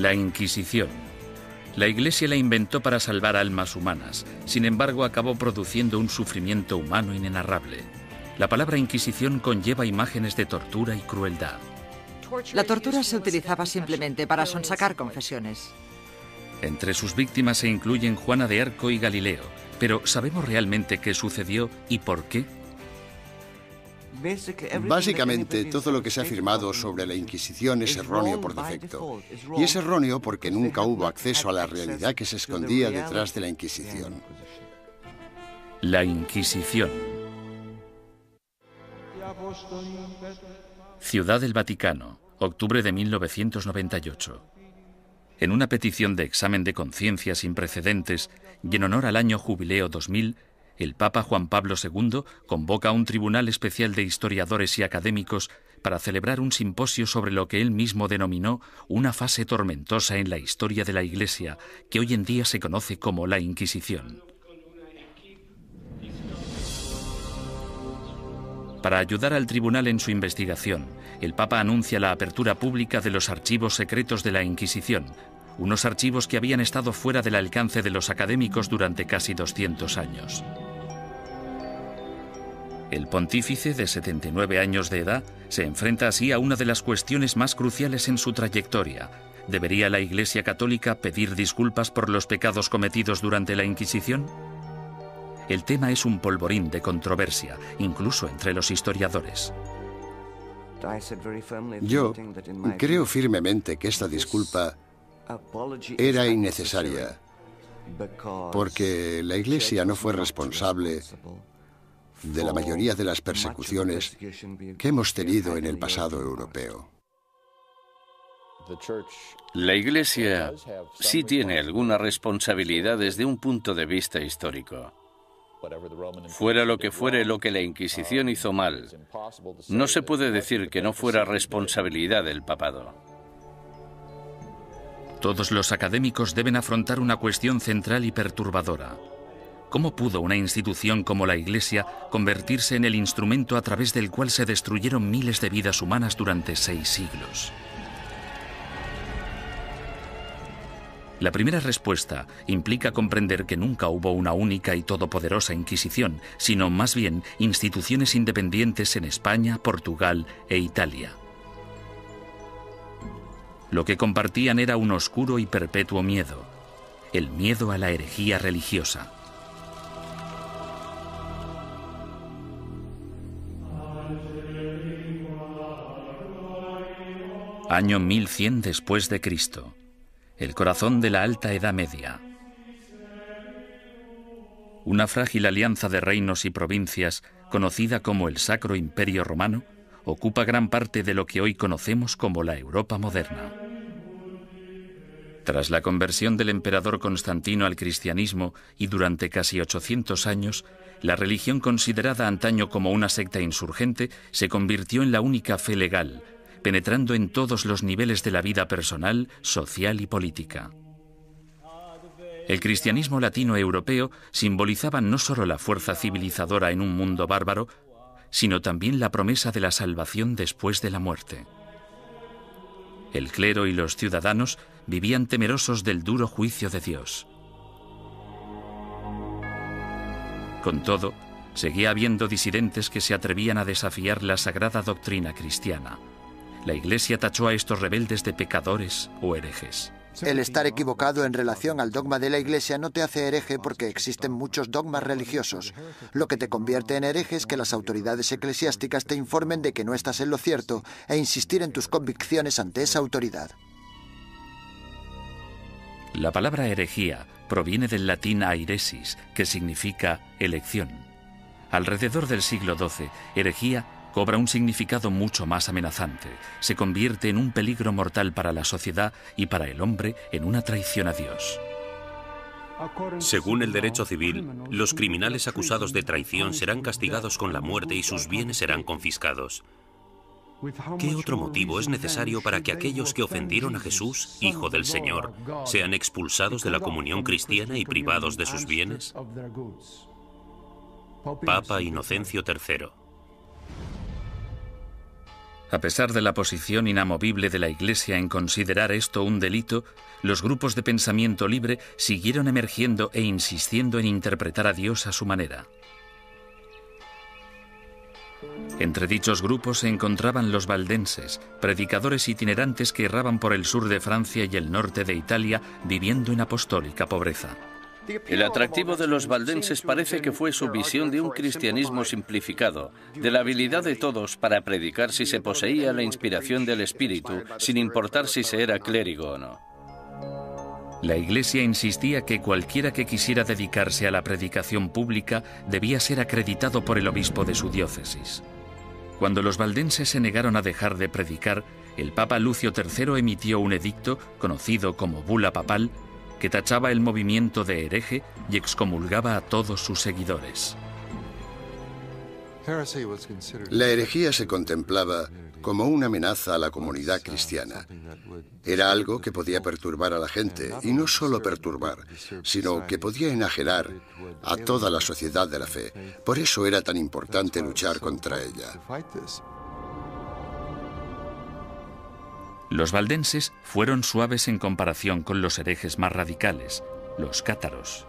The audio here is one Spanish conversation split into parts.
La Inquisición. La Iglesia la inventó para salvar almas humanas, sin embargo acabó produciendo un sufrimiento humano inenarrable. La palabra Inquisición conlleva imágenes de tortura y crueldad. La tortura se utilizaba simplemente para sonsacar confesiones. Entre sus víctimas se incluyen Juana de Arco y Galileo, pero ¿sabemos realmente qué sucedió y por qué? Básicamente, todo lo que se ha afirmado sobre la Inquisición es erróneo por defecto. Y es erróneo porque nunca hubo acceso a la realidad que se escondía detrás de la Inquisición. La Inquisición. Ciudad del Vaticano, octubre de 1998. En una petición de examen de conciencia sin precedentes y en honor al año Jubileo 2000, el Papa Juan Pablo II convoca a un tribunal especial de historiadores y académicos para celebrar un simposio sobre lo que él mismo denominó una fase tormentosa en la historia de la Iglesia, que hoy en día se conoce como la Inquisición. Para ayudar al tribunal en su investigación, el Papa anuncia la apertura pública de los archivos secretos de la Inquisición, unos archivos que habían estado fuera del alcance de los académicos durante casi 200 años. El pontífice, de 79 años de edad, se enfrenta así a una de las cuestiones más cruciales en su trayectoria. ¿Debería la Iglesia Católica pedir disculpas por los pecados cometidos durante la Inquisición? El tema es un polvorín de controversia, incluso entre los historiadores. Yo creo firmemente que esta disculpa era innecesaria, porque la Iglesia no fue responsable de la mayoría de las persecuciones que hemos tenido en el pasado europeo. La Iglesia sí tiene alguna responsabilidad desde un punto de vista histórico. Fuera lo que fuere lo que la Inquisición hizo mal, no se puede decir que no fuera responsabilidad del papado. Todos los académicos deben afrontar una cuestión central y perturbadora. ¿Cómo pudo una institución como la Iglesia convertirse en el instrumento a través del cual se destruyeron miles de vidas humanas durante 6 siglos? La primera respuesta implica comprender que nunca hubo una única y todopoderosa Inquisición, sino más bien instituciones independientes en España, Portugal e Italia. Lo que compartían era un oscuro y perpetuo miedo, el miedo a la herejía religiosa. Año 1100 después de Cristo. El corazón de la Alta Edad Media. Una frágil alianza de reinos y provincias, conocida como el Sacro Imperio Romano, ocupa gran parte de lo que hoy conocemos como la Europa moderna. Tras la conversión del emperador Constantino al cristianismo y durante casi 800 años, la religión considerada antaño como una secta insurgente se convirtió en la única fe legal, penetrando en todos los niveles de la vida personal, social y política. El cristianismo latino europeo simbolizaba no solo la fuerza civilizadora en un mundo bárbaro, sino también la promesa de la salvación después de la muerte. El clero y los ciudadanos vivían temerosos del duro juicio de Dios. Con todo, seguía habiendo disidentes que se atrevían a desafiar la sagrada doctrina cristiana. La Iglesia tachó a estos rebeldes de pecadores o herejes. El estar equivocado en relación al dogma de la Iglesia no te hace hereje porque existen muchos dogmas religiosos. Lo que te convierte en hereje es que las autoridades eclesiásticas te informen de que no estás en lo cierto e insistir en tus convicciones ante esa autoridad. La palabra herejía proviene del latín airesis, que significa elección. Alrededor del siglo XII, herejía cobra un significado mucho más amenazante. Se convierte en un peligro mortal para la sociedad y para el hombre en una traición a Dios. Según el derecho civil, los criminales acusados de traición serán castigados con la muerte y sus bienes serán confiscados. ¿Qué otro motivo es necesario para que aquellos que ofendieron a Jesús, Hijo del Señor, sean expulsados de la comunión cristiana y privados de sus bienes? Papa Inocencio III. A pesar de la posición inamovible de la Iglesia en considerar esto un delito, los grupos de pensamiento libre siguieron emergiendo e insistiendo en interpretar a Dios a su manera. Entre dichos grupos se encontraban los valdenses, predicadores itinerantes que erraban por el sur de Francia y el norte de Italia viviendo en apostólica pobreza. El atractivo de los valdenses parece que fue su visión de un cristianismo simplificado, de la habilidad de todos para predicar si se poseía la inspiración del Espíritu, sin importar si se era clérigo o no. La Iglesia insistía que cualquiera que quisiera dedicarse a la predicación pública debía ser acreditado por el obispo de su diócesis. Cuando los valdenses se negaron a dejar de predicar, el Papa Lucio III emitió un edicto, conocido como Bula Papal, que tachaba el movimiento de hereje y excomulgaba a todos sus seguidores. La herejía se contemplaba como una amenaza a la comunidad cristiana. Era algo que podía perturbar a la gente, y no solo perturbar, sino que podía enajenar a toda la sociedad de la fe. Por eso era tan importante luchar contra ella. Los valdenses fueron suaves en comparación con los herejes más radicales, los cátaros.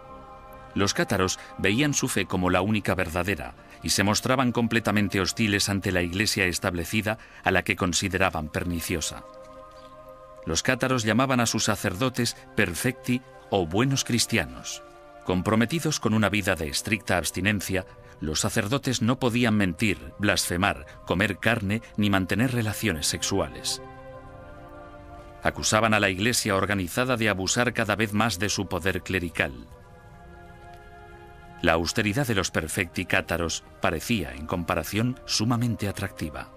Los cátaros veían su fe como la única verdadera y se mostraban completamente hostiles ante la Iglesia establecida, a la que consideraban perniciosa. Los cátaros llamaban a sus sacerdotes perfecti o buenos cristianos. Comprometidos con una vida de estricta abstinencia, los sacerdotes no podían mentir, blasfemar, comer carne ni mantener relaciones sexuales. Acusaban a la Iglesia organizada de abusar cada vez más de su poder clerical. La austeridad de los perfecti cátaros parecía, en comparación, sumamente atractiva.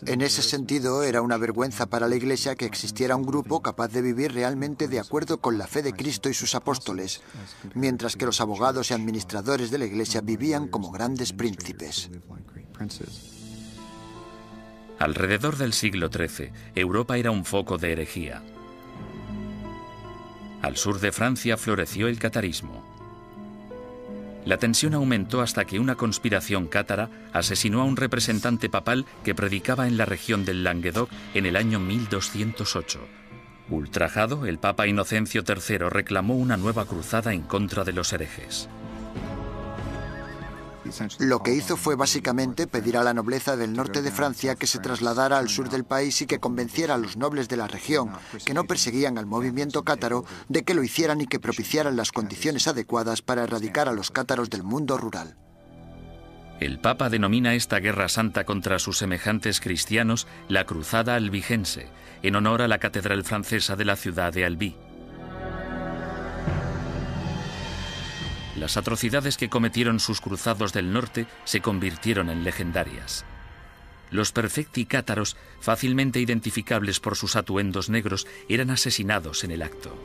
En ese sentido, era una vergüenza para la Iglesia que existiera un grupo capaz de vivir realmente de acuerdo con la fe de Cristo y sus apóstoles, mientras que los abogados y administradores de la Iglesia vivían como grandes príncipes. Alrededor del siglo XIII, Europa era un foco de herejía. Al sur de Francia floreció el catarismo. La tensión aumentó hasta que una conspiración cátara asesinó a un representante papal que predicaba en la región del Languedoc en el año 1208. Ultrajado, el Papa Inocencio III reclamó una nueva cruzada en contra de los herejes. Lo que hizo fue básicamente pedir a la nobleza del norte de Francia que se trasladara al sur del país y que convenciera a los nobles de la región, que no perseguían al movimiento cátaro, de que lo hicieran y que propiciaran las condiciones adecuadas para erradicar a los cátaros del mundo rural. El Papa denomina esta guerra santa contra sus semejantes cristianos la Cruzada Albigense, en honor a la catedral francesa de la ciudad de Albi. Las atrocidades que cometieron sus cruzados del norte se convirtieron en legendarias. Los perfecti cátaros, fácilmente identificables por sus atuendos negros, eran asesinados en el acto.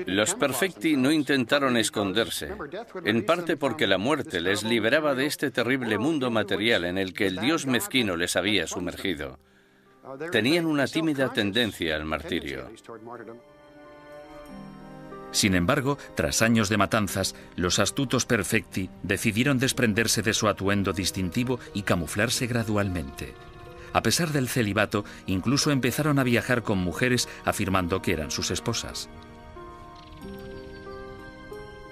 Los perfecti no intentaron esconderse, en parte porque la muerte les liberaba de este terrible mundo material en el que el Dios mezquino les había sumergido. Tenían una tímida tendencia al martirio. Sin embargo, tras años de matanzas, los astutos perfecti decidieron desprenderse de su atuendo distintivo y camuflarse gradualmente. A pesar del celibato, incluso empezaron a viajar con mujeres afirmando que eran sus esposas.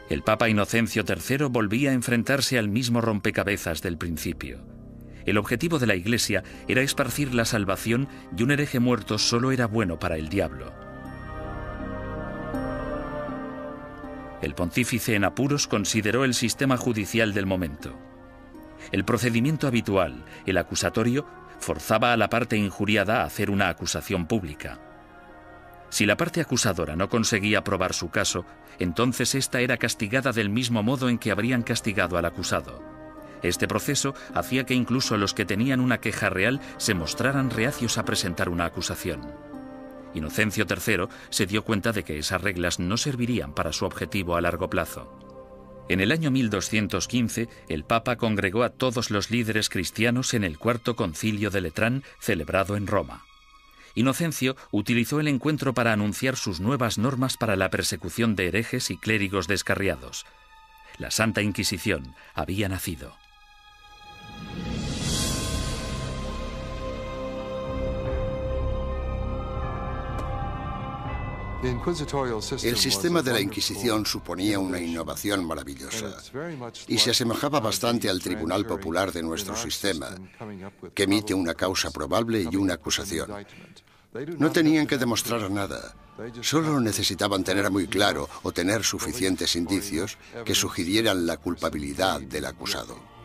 El Papa Inocencio III volvía a enfrentarse al mismo rompecabezas del principio. El objetivo de la Iglesia era esparcir la salvación y un hereje muerto solo era bueno para el diablo. El pontífice en apuros consideró el sistema judicial del momento. El procedimiento habitual, el acusatorio, forzaba a la parte injuriada a hacer una acusación pública. Si la parte acusadora no conseguía probar su caso, entonces ésta era castigada del mismo modo en que habrían castigado al acusado. Este proceso hacía que incluso los que tenían una queja real se mostraran reacios a presentar una acusación. Inocencio III se dio cuenta de que esas reglas no servirían para su objetivo a largo plazo. En el año 1215, el Papa congregó a todos los líderes cristianos en el Cuarto Concilio de Letrán, celebrado en Roma. Inocencio utilizó el encuentro para anunciar sus nuevas normas para la persecución de herejes y clérigos descarriados. La Santa Inquisición había nacido. El sistema de la Inquisición suponía una innovación maravillosa y se asemejaba bastante al Tribunal Popular de nuestro sistema, que emite una causa probable y una acusación. No tenían que demostrar nada, solo necesitaban tener muy claro o tener suficientes indicios que sugirieran la culpabilidad del acusado.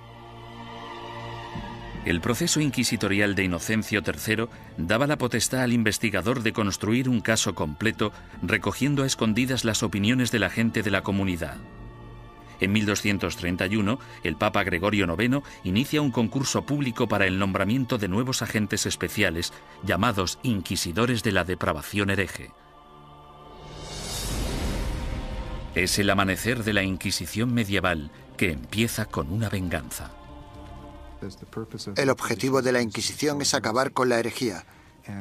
El proceso inquisitorial de Inocencio III daba la potestad al investigador de construir un caso completo, recogiendo a escondidas las opiniones de la gente de la comunidad. En 1231, el Papa Gregorio IX inicia un concurso público para el nombramiento de nuevos agentes especiales, llamados inquisidores de la depravación hereje. Es el amanecer de la Inquisición medieval, que empieza con una venganza. El objetivo de la Inquisición es acabar con la herejía,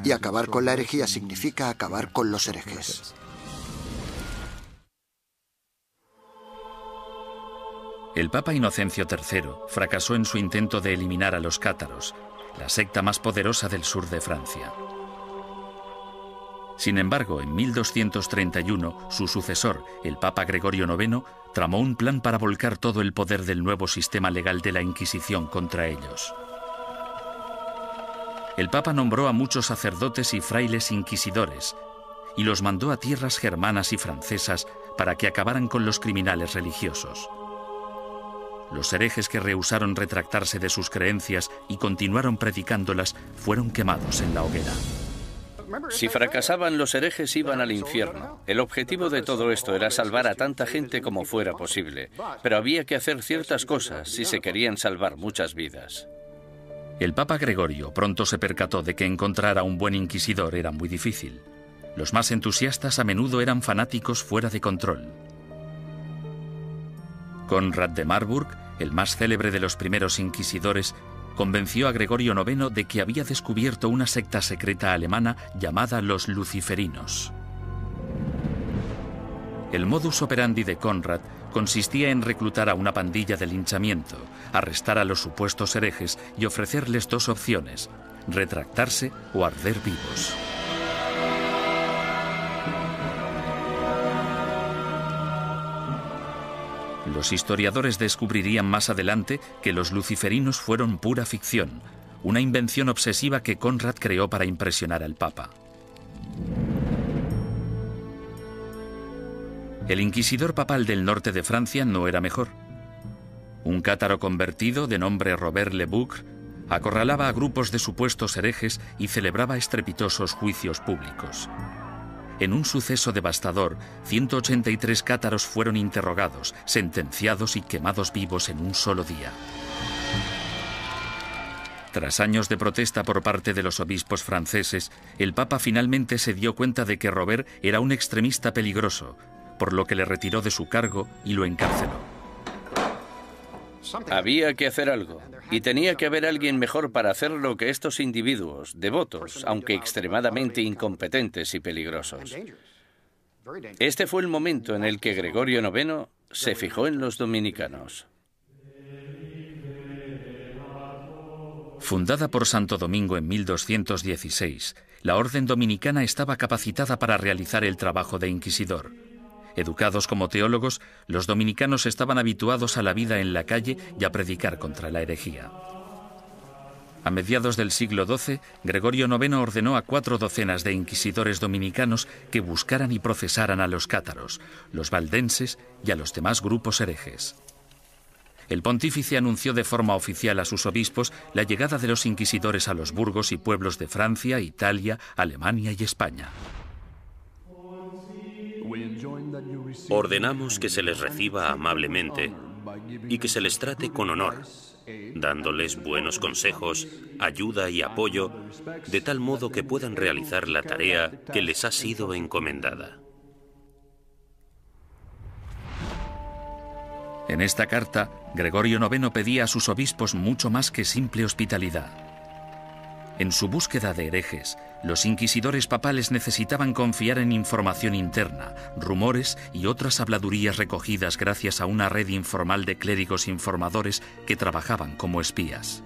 y acabar con la herejía significa acabar con los herejes. El Papa Inocencio III fracasó en su intento de eliminar a los cátaros, la secta más poderosa del sur de Francia. Sin embargo, en 1231, su sucesor, el Papa Gregorio IX, tramó un plan para volcar todo el poder del nuevo sistema legal de la Inquisición contra ellos. El Papa nombró a muchos sacerdotes y frailes inquisidores y los mandó a tierras germanas y francesas para que acabaran con los criminales religiosos. Los herejes que rehusaron retractarse de sus creencias y continuaron predicándolas fueron quemados en la hoguera. Si fracasaban, los herejes iban al infierno. El objetivo de todo esto era salvar a tanta gente como fuera posible, pero había que hacer ciertas cosas si se querían salvar muchas vidas. El Papa Gregorio pronto se percató de que encontrar a un buen inquisidor era muy difícil. Los más entusiastas a menudo eran fanáticos fuera de control. Conrad de Marburg, el más célebre de los primeros inquisidores, convenció a Gregorio IX de que había descubierto una secta secreta alemana llamada los luciferinos. El modus operandi de Conrad consistía en reclutar a una pandilla de linchamiento, arrestar a los supuestos herejes y ofrecerles dos opciones: retractarse o arder vivos. Los historiadores descubrirían más adelante que los luciferinos fueron pura ficción, una invención obsesiva que Conrad creó para impresionar al Papa. El inquisidor papal del norte de Francia no era mejor. Un cátaro convertido de nombre Robert Le Boucq acorralaba a grupos de supuestos herejes y celebraba estrepitosos juicios públicos. En un suceso devastador, 183 cátaros fueron interrogados, sentenciados y quemados vivos en un solo día. Tras años de protesta por parte de los obispos franceses, el Papa finalmente se dio cuenta de que Robert era un extremista peligroso, por lo que le retiró de su cargo y lo encarceló. Había que hacer algo, y tenía que haber alguien mejor para hacerlo que estos individuos, devotos, aunque extremadamente incompetentes y peligrosos. Este fue el momento en el que Gregorio IX se fijó en los dominicanos. Fundada por Santo Domingo en 1216, la orden dominicana estaba capacitada para realizar el trabajo de inquisidor. Educados como teólogos, los dominicanos estaban habituados a la vida en la calle y a predicar contra la herejía. A mediados del siglo XII, Gregorio IX ordenó a 4 docenas de inquisidores dominicanos que buscaran y procesaran a los cátaros, los valdenses y a los demás grupos herejes. El pontífice anunció de forma oficial a sus obispos la llegada de los inquisidores a los burgos y pueblos de Francia, Italia, Alemania y España. Ordenamos que se les reciba amablemente y que se les trate con honor, dándoles buenos consejos, ayuda y apoyo, de tal modo que puedan realizar la tarea que les ha sido encomendada. En esta carta, Gregorio IX pedía a sus obispos mucho más que simple hospitalidad. En su búsqueda de herejes, Los inquisidores papales necesitaban confiar en información interna, rumores y otras habladurías recogidas gracias a una red informal de clérigos informadores que trabajaban como espías.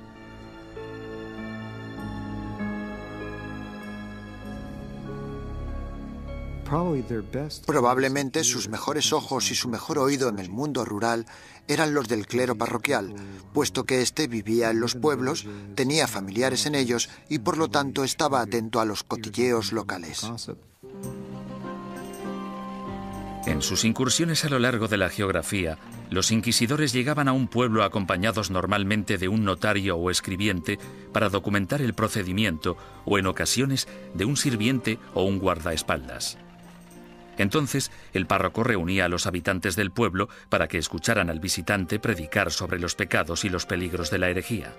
Probablemente sus mejores ojos y su mejor oído en el mundo rural eran los del clero parroquial, puesto que éste vivía en los pueblos, tenía familiares en ellos y por lo tanto estaba atento a los cotilleos locales. En sus incursiones a lo largo de la geografía, los inquisidores llegaban a un pueblo acompañados normalmente de un notario o escribiente para documentar el procedimiento o en ocasiones de un sirviente o un guardaespaldas. Entonces, el párroco reunía a los habitantes del pueblo para que escucharan al visitante predicar sobre los pecados y los peligros de la herejía.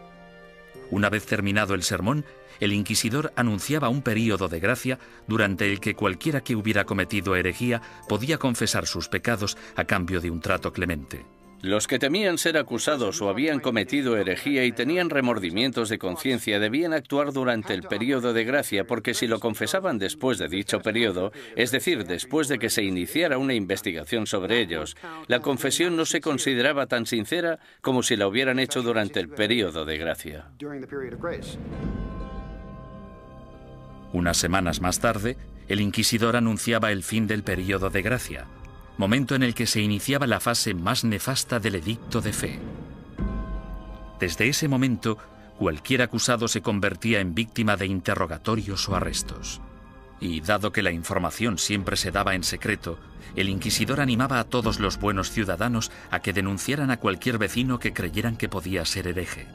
Una vez terminado el sermón, el inquisidor anunciaba un período de gracia durante el que cualquiera que hubiera cometido herejía podía confesar sus pecados a cambio de un trato clemente. Los que temían ser acusados o habían cometido herejía y tenían remordimientos de conciencia debían actuar durante el período de gracia, porque si lo confesaban después de dicho período, es decir, después de que se iniciara una investigación sobre ellos, la confesión no se consideraba tan sincera como si la hubieran hecho durante el período de gracia. Unas semanas más tarde, el inquisidor anunciaba el fin del período de gracia, momento en el que se iniciaba la fase más nefasta del edicto de fe. Desde ese momento, cualquier acusado se convertía en víctima de interrogatorios o arrestos. Y dado que la información siempre se daba en secreto, el inquisidor animaba a todos los buenos ciudadanos a que denunciaran a cualquier vecino que creyeran que podía ser hereje.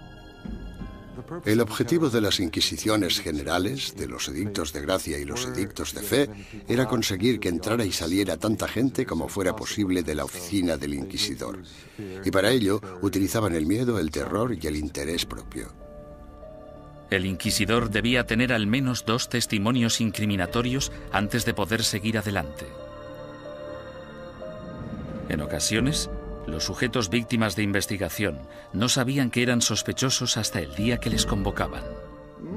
El objetivo de las inquisiciones generales, de los edictos de gracia y los edictos de fe, era conseguir que entrara y saliera tanta gente como fuera posible de la oficina del inquisidor. Y para ello utilizaban el miedo, el terror y el interés propio. El inquisidor debía tener al menos 2 testimonios incriminatorios antes de poder seguir adelante. En ocasiones, los sujetos víctimas de investigación no sabían que eran sospechosos hasta el día que les convocaban.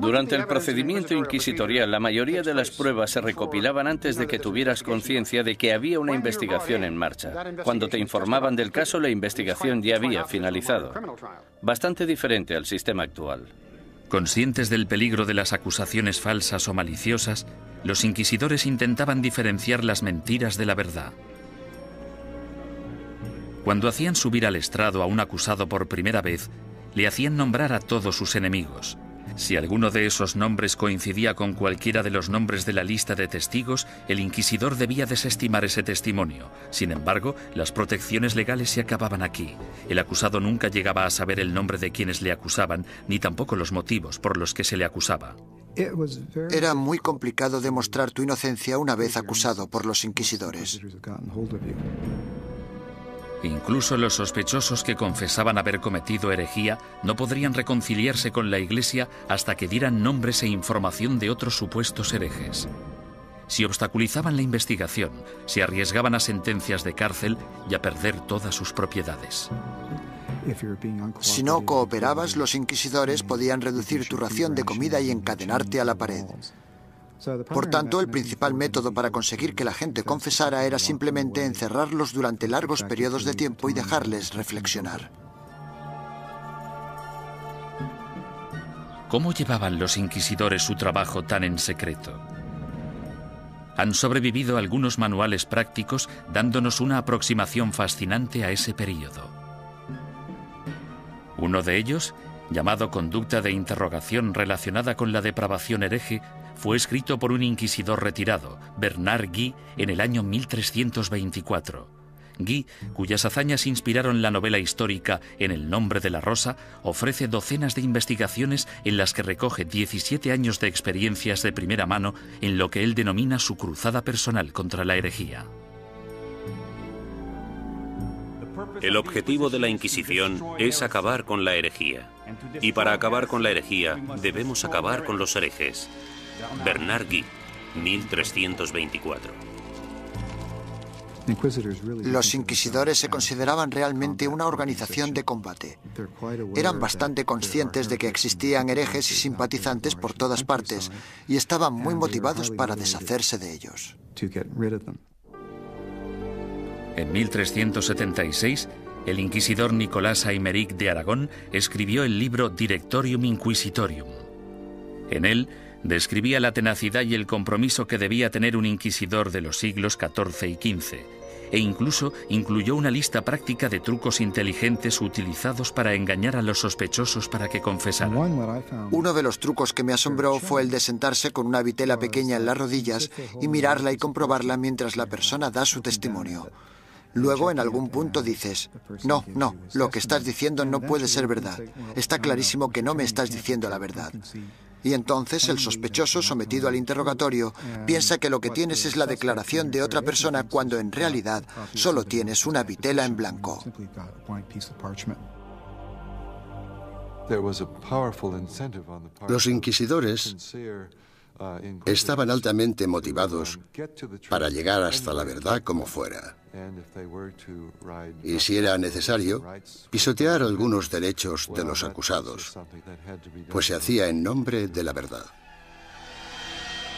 Durante el procedimiento inquisitorial, la mayoría de las pruebas se recopilaban antes de que tuvieras conciencia de que había una investigación en marcha. Cuando te informaban del caso, la investigación ya había finalizado. Bastante diferente al sistema actual. Conscientes del peligro de las acusaciones falsas o maliciosas, los inquisidores intentaban diferenciar las mentiras de la verdad. Cuando hacían subir al estrado a un acusado por primera vez, le hacían nombrar a todos sus enemigos. Si alguno de esos nombres coincidía con cualquiera de los nombres de la lista de testigos, el inquisidor debía desestimar ese testimonio. Sin embargo, las protecciones legales se acababan aquí. El acusado nunca llegaba a saber el nombre de quienes le acusaban, ni tampoco los motivos por los que se le acusaba. Era muy complicado demostrar tu inocencia una vez acusado por los inquisidores. Incluso los sospechosos que confesaban haber cometido herejía no podrían reconciliarse con la Iglesia hasta que dieran nombres e información de otros supuestos herejes. Si obstaculizaban la investigación, se arriesgaban a sentencias de cárcel y a perder todas sus propiedades. Si no cooperabas, los inquisidores podían reducir tu ración de comida y encadenarte a la pared. Por tanto, el principal método para conseguir que la gente confesara era simplemente encerrarlos durante largos periodos de tiempo y dejarles reflexionar. ¿Cómo llevaban los inquisidores su trabajo tan en secreto? Han sobrevivido algunos manuales prácticos dándonos una aproximación fascinante a ese período. Uno de ellos, llamado Conducta de interrogación relacionada con la depravación hereje, fue escrito por un inquisidor retirado, Bernard Guy, en el año 1324. Guy, cuyas hazañas inspiraron la novela histórica En el nombre de la rosa, ofrece docenas de investigaciones en las que recoge 17 años de experiencias de primera mano en lo que él denomina su cruzada personal contra la herejía. El objetivo de la Inquisición es acabar con la herejía. Y para acabar con la herejía, debemos acabar con los herejes. Bernard Guy, 1324. Los inquisidores se consideraban realmente una organización de combate. Eran bastante conscientes de que existían herejes y simpatizantes por todas partes y estaban muy motivados para deshacerse de ellos. En 1376, el inquisidor Nicolás Aymeric de Aragón escribió el libro Directorium Inquisitorium. En él describía la tenacidad y el compromiso que debía tener un inquisidor de los siglos XIV y XV, e incluso incluyó una lista práctica de trucos inteligentes utilizados para engañar a los sospechosos para que confesaran. Uno de los trucos que me asombró fue el de sentarse con una vitela pequeña en las rodillas y mirarla y comprobarla mientras la persona da su testimonio. Luego, en algún punto dices, no, lo que estás diciendo no puede ser verdad. Está clarísimo que no me estás diciendo la verdad. Y entonces el sospechoso, sometido al interrogatorio, piensa que lo que tienes es la declaración de otra persona cuando en realidad solo tienes una vitela en blanco. Los inquisidores estaban altamente motivados para llegar hasta la verdad como fuera. Y si era necesario, pisotear algunos derechos de los acusados, pues se hacía en nombre de la verdad.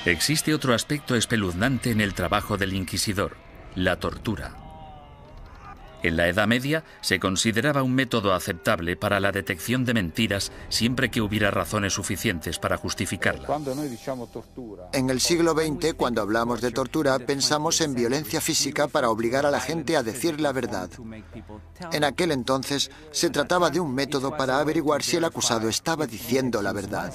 Existe otro aspecto espeluznante en el trabajo del inquisidor: la tortura. En la Edad Media se consideraba un método aceptable para la detección de mentiras siempre que hubiera razones suficientes para justificarla. En el siglo XX, cuando hablamos de tortura, pensamos en violencia física para obligar a la gente a decir la verdad. En aquel entonces, se trataba de un método para averiguar si el acusado estaba diciendo la verdad.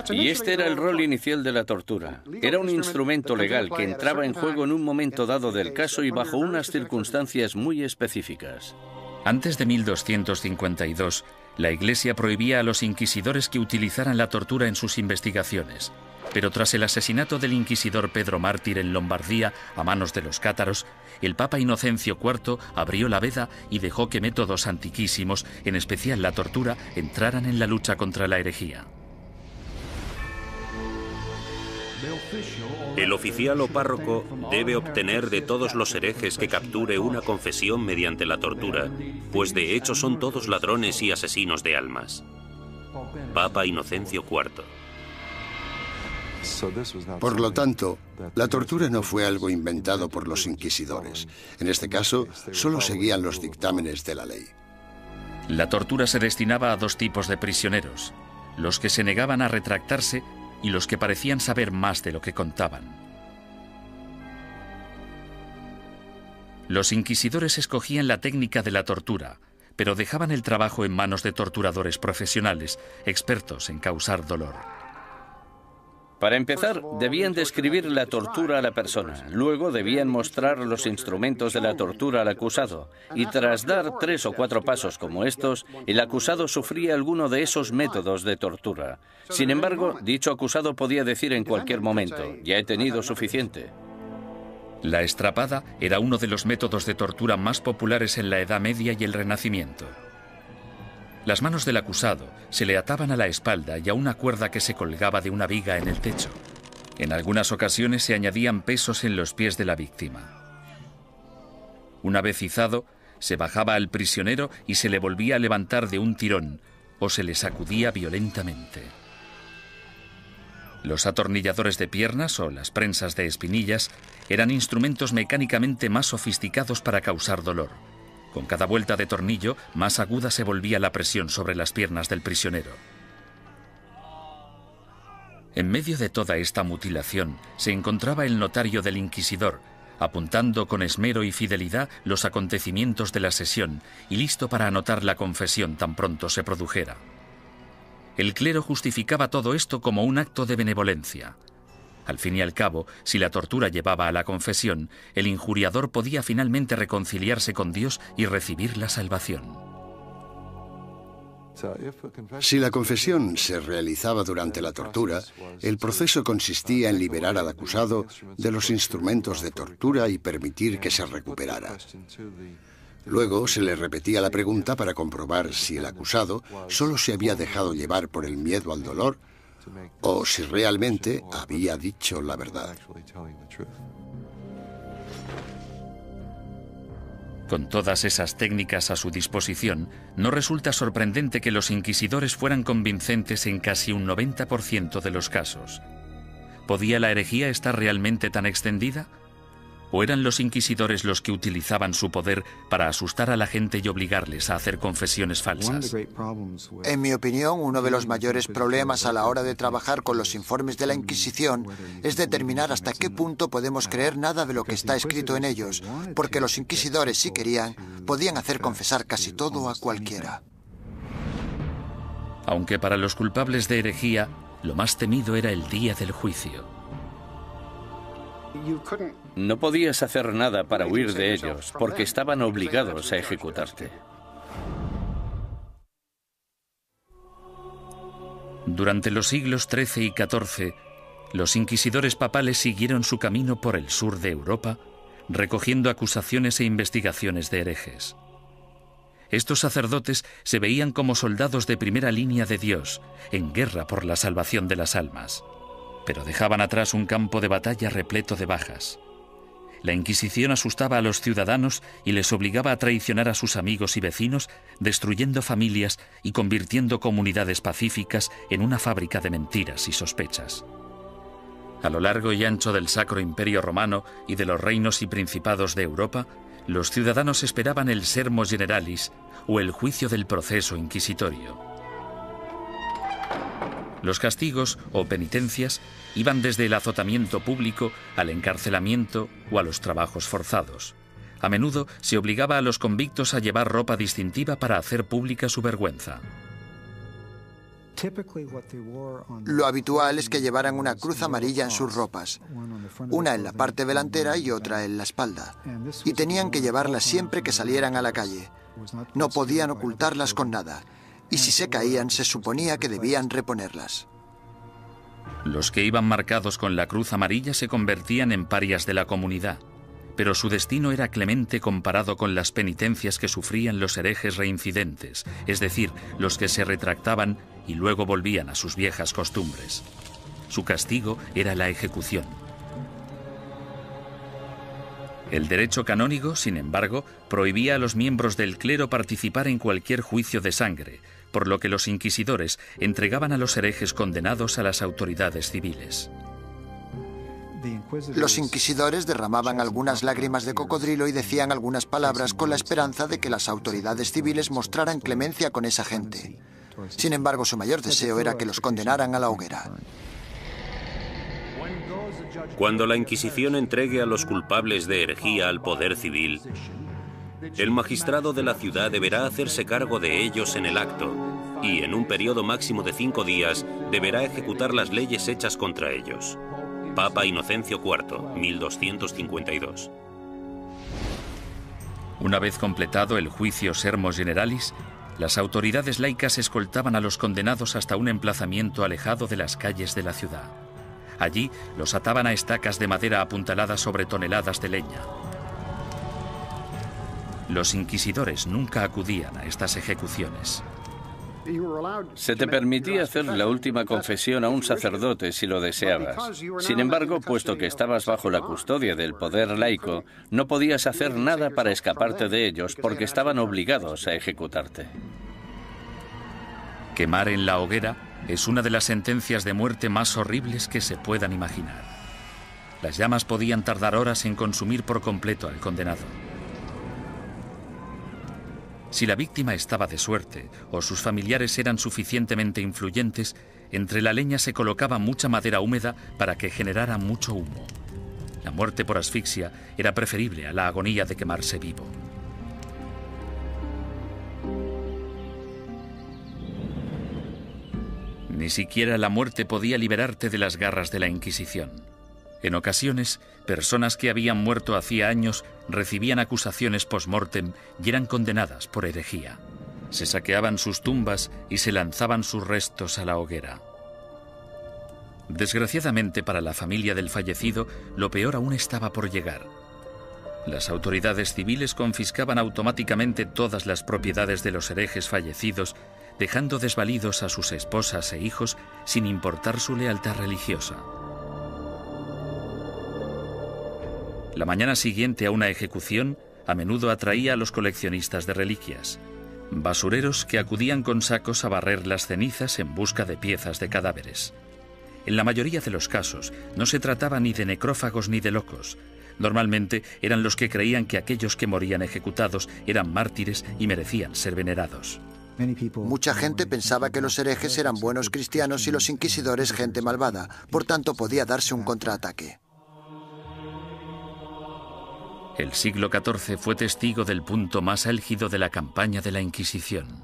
Y este era el rol inicial de la tortura. Era un instrumento legal que entraba en juego en un momento dado del caso y bajo unas circunstancias muy específicas. Antes de 1252, la Iglesia prohibía a los inquisidores que utilizaran la tortura en sus investigaciones. Pero tras el asesinato del inquisidor Pedro Mártir en Lombardía a manos de los cátaros, el Papa Inocencio IV abrió la veda y dejó que métodos antiquísimos, en especial la tortura, entraran en la lucha contra la herejía. El oficial o párroco debe obtener de todos los herejes que capture una confesión mediante la tortura, pues de hecho son todos ladrones y asesinos de almas. Papa Inocencio IV. Por lo tanto, la tortura no fue algo inventado por los inquisidores. En este caso, solo seguían los dictámenes de la ley. La tortura se destinaba a dos tipos de prisioneros: los que se negaban a retractarse y los que parecían saber más de lo que contaban. Los inquisidores escogían la técnica de la tortura, pero dejaban el trabajo en manos de torturadores profesionales, expertos en causar dolor. Para empezar, debían describir la tortura a la persona. Luego debían mostrar los instrumentos de la tortura al acusado. Y tras dar 3 o 4 pasos como estos, el acusado sufría alguno de esos métodos de tortura. Sin embargo, dicho acusado podía decir en cualquier momento: ya he tenido suficiente. La estrapada era uno de los métodos de tortura más populares en la Edad Media y el Renacimiento. Las manos del acusado se le ataban a la espalda y a una cuerda que se colgaba de una viga en el techo. En algunas ocasiones se añadían pesos en los pies de la víctima. Una vez izado, se bajaba al prisionero y se le volvía a levantar de un tirón o se le sacudía violentamente. Los atornilladores de piernas o las prensas de espinillas eran instrumentos mecánicamente más sofisticados para causar dolor. Con cada vuelta de tornillo, más aguda se volvía la presión sobre las piernas del prisionero. En medio de toda esta mutilación se encontraba el notario del inquisidor, apuntando con esmero y fidelidad los acontecimientos de la sesión y listo para anotar la confesión tan pronto se produjera. El clero justificaba todo esto como un acto de benevolencia. Al fin y al cabo, si la tortura llevaba a la confesión, el injuriador podía finalmente reconciliarse con Dios y recibir la salvación. Si la confesión se realizaba durante la tortura, el proceso consistía en liberar al acusado de los instrumentos de tortura y permitir que se recuperara. Luego se le repetía la pregunta para comprobar si el acusado solo se había dejado llevar por el miedo al dolor o si realmente había dicho la verdad. Con todas esas técnicas a su disposición, no resulta sorprendente que los inquisidores fueran convincentes en casi un 90% de los casos. ¿Podía la herejía estar realmente tan extendida? ¿O eran los inquisidores los que utilizaban su poder para asustar a la gente y obligarles a hacer confesiones falsas? En mi opinión, uno de los mayores problemas a la hora de trabajar con los informes de la Inquisición es determinar hasta qué punto podemos creer nada de lo que está escrito en ellos, porque los inquisidores, si querían, podían hacer confesar casi todo a cualquiera. Aunque para los culpables de herejía, lo más temido era el día del juicio. No podías hacer nada para huir de ellos, porque estaban obligados a ejecutarte. Durante los siglos XIII y XIV, los inquisidores papales siguieron su camino por el sur de Europa, recogiendo acusaciones e investigaciones de herejes. Estos sacerdotes se veían como soldados de primera línea de Dios, en guerra por la salvación de las almas, pero dejaban atrás un campo de batalla repleto de bajas. La Inquisición asustaba a los ciudadanos y les obligaba a traicionar a sus amigos y vecinos, destruyendo familias y convirtiendo comunidades pacíficas en una fábrica de mentiras y sospechas. A lo largo y ancho del Sacro Imperio Romano y de los reinos y principados de Europa, los ciudadanos esperaban el sermos generalis o el juicio del proceso inquisitorio. Los castigos o penitencias iban desde el azotamiento público al encarcelamiento o a los trabajos forzados. A menudo se obligaba a los convictos a llevar ropa distintiva para hacer pública su vergüenza. Lo habitual es que llevaran una cruz amarilla en sus ropas, una en la parte delantera y otra en la espalda, y tenían que llevarlas siempre que salieran a la calle. No podían ocultarlas con nada, y si se caían se suponía que debían reponerlas. Los que iban marcados con la cruz amarilla se convertían en parias de la comunidad, pero su destino era clemente comparado con las penitencias que sufrían los herejes reincidentes, es decir, los que se retractaban y luego volvían a sus viejas costumbres. Su castigo era la ejecución. El derecho canónico, sin embargo, prohibía a los miembros del clero participar en cualquier juicio de sangre, por lo que los inquisidores entregaban a los herejes condenados a las autoridades civiles. Los inquisidores derramaban algunas lágrimas de cocodrilo y decían algunas palabras con la esperanza de que las autoridades civiles mostraran clemencia con esa gente. Sin embargo, su mayor deseo era que los condenaran a la hoguera. Cuando la Inquisición entregue a los culpables de herejía al poder civil, el magistrado de la ciudad deberá hacerse cargo de ellos en el acto y, en un periodo máximo de 5 días, deberá ejecutar las leyes hechas contra ellos. Papa Inocencio IV, 1252. Una vez completado el juicio sermos generalis, las autoridades laicas escoltaban a los condenados hasta un emplazamiento alejado de las calles de la ciudad. Allí los ataban a estacas de madera apuntaladas sobre toneladas de leña. Los inquisidores nunca acudían a estas ejecuciones. Se te permitía hacer la última confesión a un sacerdote si lo deseabas. Sin embargo, puesto que estabas bajo la custodia del poder laico, no podías hacer nada para escaparte de ellos porque estaban obligados a ejecutarte. Quemar en la hoguera es una de las sentencias de muerte más horribles que se puedan imaginar. Las llamas podían tardar horas en consumir por completo al condenado. Si la víctima estaba de suerte o sus familiares eran suficientemente influyentes, entre la leña se colocaba mucha madera húmeda para que generara mucho humo. La muerte por asfixia era preferible a la agonía de quemarse vivo. Ni siquiera la muerte podía liberarte de las garras de la Inquisición. En ocasiones, personas que habían muerto hacía años recibían acusaciones post-mortem y eran condenadas por herejía. Se saqueaban sus tumbas y se lanzaban sus restos a la hoguera. Desgraciadamente para la familia del fallecido, lo peor aún estaba por llegar. Las autoridades civiles confiscaban automáticamente todas las propiedades de los herejes fallecidos, dejando desvalidos a sus esposas e hijos sin importar su lealtad religiosa. La mañana siguiente a una ejecución a menudo atraía a los coleccionistas de reliquias, basureros que acudían con sacos a barrer las cenizas en busca de piezas de cadáveres. En la mayoría de los casos no se trataba ni de necrófagos ni de locos. Normalmente eran los que creían que aquellos que morían ejecutados eran mártires y merecían ser venerados. Mucha gente pensaba que los herejes eran buenos cristianos y los inquisidores gente malvada, por tanto podía darse un contraataque. El siglo XIV fue testigo del punto más álgido de la campaña de la Inquisición.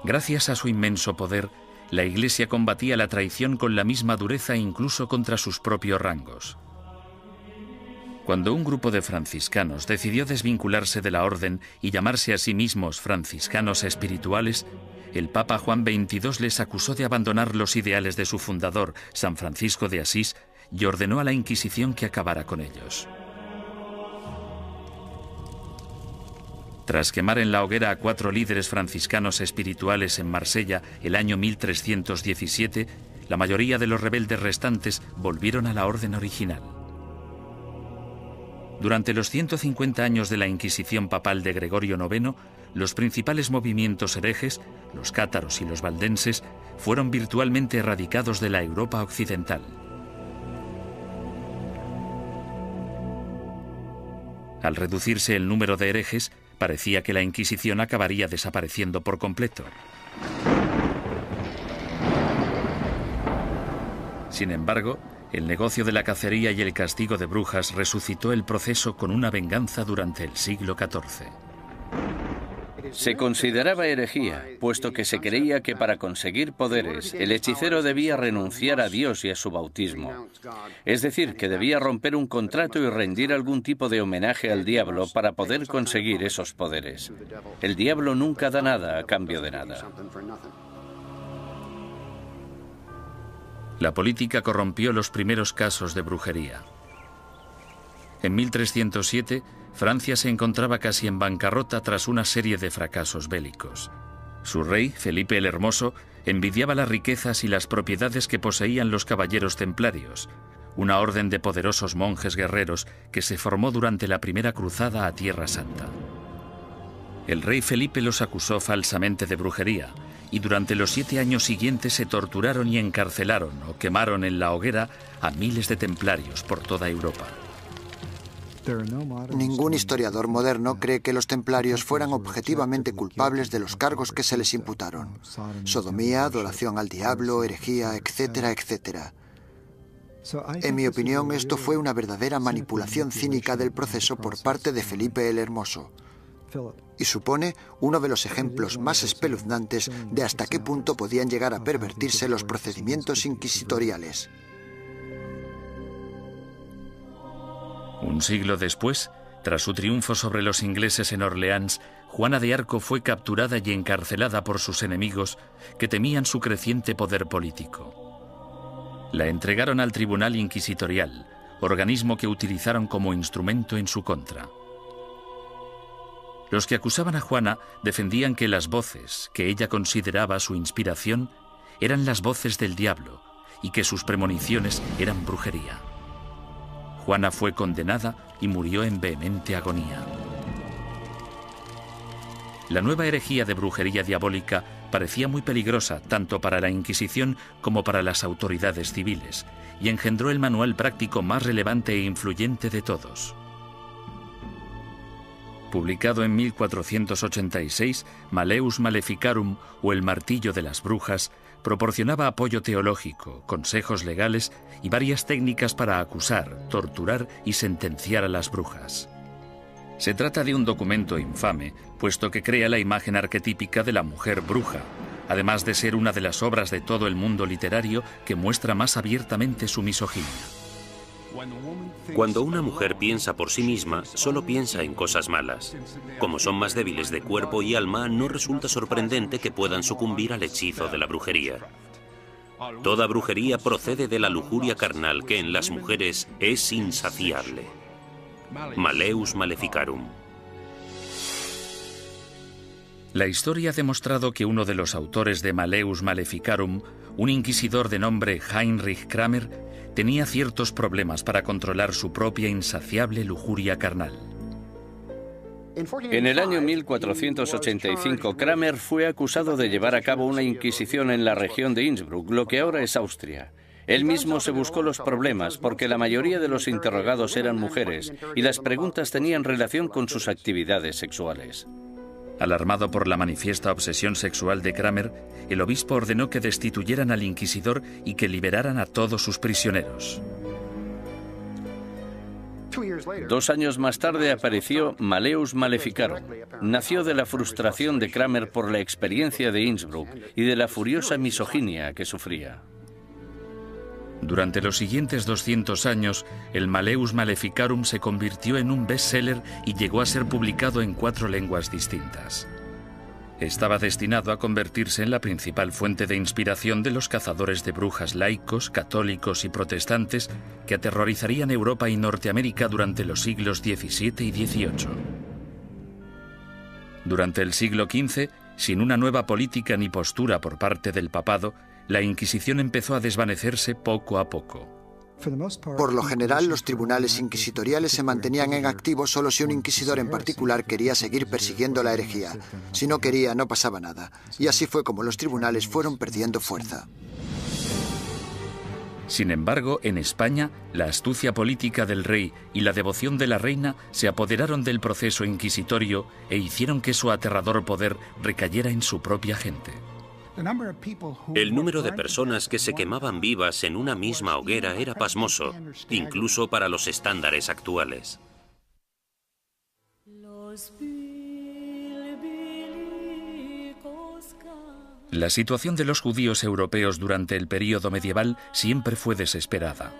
Gracias a su inmenso poder, la Iglesia combatía la traición con la misma dureza incluso contra sus propios rangos. Cuando un grupo de franciscanos decidió desvincularse de la orden y llamarse a sí mismos franciscanos espirituales, el Papa Juan XXII les acusó de abandonar los ideales de su fundador, San Francisco de Asís, y ordenó a la Inquisición que acabara con ellos. Tras quemar en la hoguera a 4 líderes franciscanos espirituales en Marsella el año 1317, la mayoría de los rebeldes restantes volvieron a la orden original. Durante los 150 años de la Inquisición papal de Gregorio IX, los principales movimientos herejes, los cátaros y los valdenses, fueron virtualmente erradicados de la Europa occidental. Al reducirse el número de herejes, parecía que la Inquisición acabaría desapareciendo por completo. Sin embargo, el negocio de la cacería y el castigo de brujas resucitó el proceso con una venganza durante el siglo XIV. Se consideraba herejía, puesto que se creía que para conseguir poderes, el hechicero debía renunciar a Dios y a su bautismo. Es decir, que debía romper un contrato y rendir algún tipo de homenaje al diablo para poder conseguir esos poderes. El diablo nunca da nada a cambio de nada. La política corrompió los primeros casos de brujería. En 1307, Francia se encontraba casi en bancarrota tras una serie de fracasos bélicos. Su rey, Felipe el Hermoso, envidiaba las riquezas y las propiedades que poseían los caballeros templarios, una orden de poderosos monjes guerreros que se formó durante la primera cruzada a Tierra Santa. El rey Felipe los acusó falsamente de brujería, y durante los 7 años siguientes se torturaron y encarcelaron o quemaron en la hoguera a miles de templarios por toda Europa. Ningún historiador moderno cree que los templarios fueran objetivamente culpables de los cargos que se les imputaron: sodomía, adoración al diablo, herejía, etcétera, etcétera. En mi opinión, esto fue una verdadera manipulación cínica del proceso por parte de Felipe el Hermoso, y supone uno de los ejemplos más espeluznantes de hasta qué punto podían llegar a pervertirse los procedimientos inquisitoriales. Un siglo después, tras su triunfo sobre los ingleses en Orleans, Juana de Arco fue capturada y encarcelada por sus enemigos, que temían su creciente poder político. La entregaron al Tribunal Inquisitorial, organismo que utilizaron como instrumento en su contra. Los que acusaban a Juana defendían que las voces que ella consideraba su inspiración eran las voces del diablo y que sus premoniciones eran brujería. Juana fue condenada y murió en vehemente agonía. La nueva herejía de brujería diabólica parecía muy peligrosa tanto para la Inquisición como para las autoridades civiles, y engendró el manual práctico más relevante e influyente de todos. Publicado en 1486, Malleus Maleficarum, o El martillo de las brujas, proporcionaba apoyo teológico, consejos legales y varias técnicas para acusar, torturar y sentenciar a las brujas. Se trata de un documento infame, puesto que crea la imagen arquetípica de la mujer bruja, además de ser una de las obras de todo el mundo literario que muestra más abiertamente su misoginia. Cuando una mujer piensa por sí misma, solo piensa en cosas malas. Como son más débiles de cuerpo y alma, no resulta sorprendente que puedan sucumbir al hechizo de la brujería. Toda brujería procede de la lujuria carnal que en las mujeres es insaciable. Malleus Maleficarum. La historia ha demostrado que uno de los autores de Malleus Maleficarum, un inquisidor de nombre Heinrich Kramer, tenía ciertos problemas para controlar su propia insaciable lujuria carnal. En el año 1485, Kramer fue acusado de llevar a cabo una inquisición en la región de Innsbruck, lo que ahora es Austria. Él mismo se buscó los problemas porque la mayoría de los interrogados eran mujeres y las preguntas tenían relación con sus actividades sexuales. Alarmado por la manifiesta obsesión sexual de Kramer, el obispo ordenó que destituyeran al inquisidor y que liberaran a todos sus prisioneros. 2 años más tarde apareció Malleus Maleficarum. Nació de la frustración de Kramer por la experiencia de Innsbruck y de la furiosa misoginia que sufría. Durante los siguientes 200 años, el Malleus Maleficarum se convirtió en un bestseller y llegó a ser publicado en 4 lenguas distintas. Estaba destinado a convertirse en la principal fuente de inspiración de los cazadores de brujas laicos, católicos y protestantes que aterrorizarían Europa y Norteamérica durante los siglos XVII y XVIII. Durante el siglo XV, sin una nueva política ni postura por parte del papado, la Inquisición empezó a desvanecerse poco a poco. Por lo general, los tribunales inquisitoriales se mantenían en activo solo si un inquisidor en particular quería seguir persiguiendo la herejía. Si no quería, no pasaba nada. Y así fue como los tribunales fueron perdiendo fuerza. Sin embargo, en España, la astucia política del rey y la devoción de la reina se apoderaron del proceso inquisitorio e hicieron que su aterrador poder recayera en su propia gente. El número de personas que se quemaban vivas en una misma hoguera era pasmoso, incluso para los estándares actuales. La situación de los judíos europeos durante el período medieval siempre fue desesperada.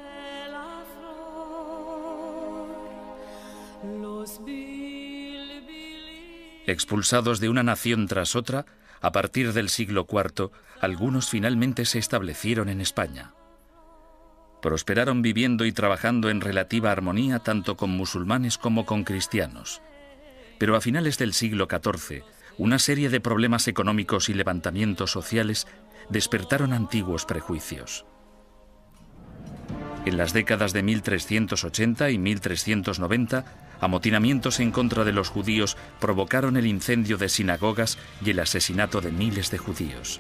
Expulsados de una nación tras otra, a partir del siglo IV, algunos finalmente se establecieron en España. Prosperaron viviendo y trabajando en relativa armonía tanto con musulmanes como con cristianos. Pero a finales del siglo XIV, una serie de problemas económicos y levantamientos sociales despertaron antiguos prejuicios. En las décadas de 1380 y 1390, amotinamientos en contra de los judíos provocaron el incendio de sinagogas y el asesinato de miles de judíos.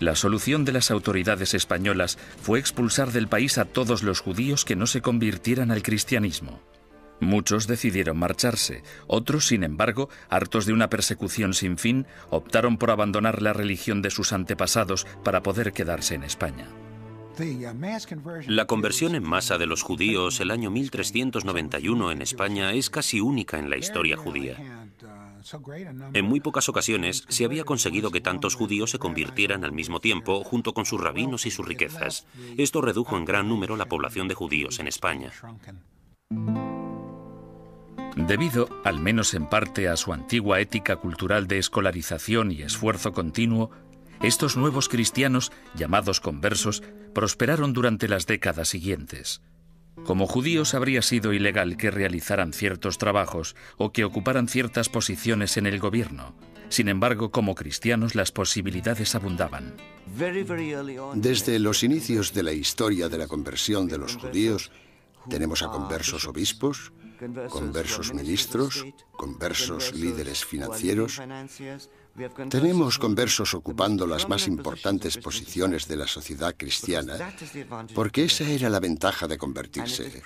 La solución de las autoridades españolas fue expulsar del país a todos los judíos que no se convirtieran al cristianismo. Muchos decidieron marcharse, otros, sin embargo, hartos de una persecución sin fin, optaron por abandonar la religión de sus antepasados para poder quedarse en España. La conversión en masa de los judíos el año 1391 en España es casi única en la historia judía. En muy pocas ocasiones se había conseguido que tantos judíos se convirtieran al mismo tiempo junto con sus rabinos y sus riquezas. Esto redujo en gran número la población de judíos en España. Debido, al menos en parte, a su antigua ética cultural de escolarización y esfuerzo continuo, estos nuevos cristianos, llamados conversos, prosperaron durante las décadas siguientes. Como judíos habría sido ilegal que realizaran ciertos trabajos o que ocuparan ciertas posiciones en el gobierno. Sin embargo, como cristianos las posibilidades abundaban. Desde los inicios de la historia de la conversión de los judíos, tenemos a conversos obispos, conversos ministros, conversos líderes financieros. Tenemos conversos ocupando las más importantes posiciones de la sociedad cristiana, porque esa era la ventaja de convertirse.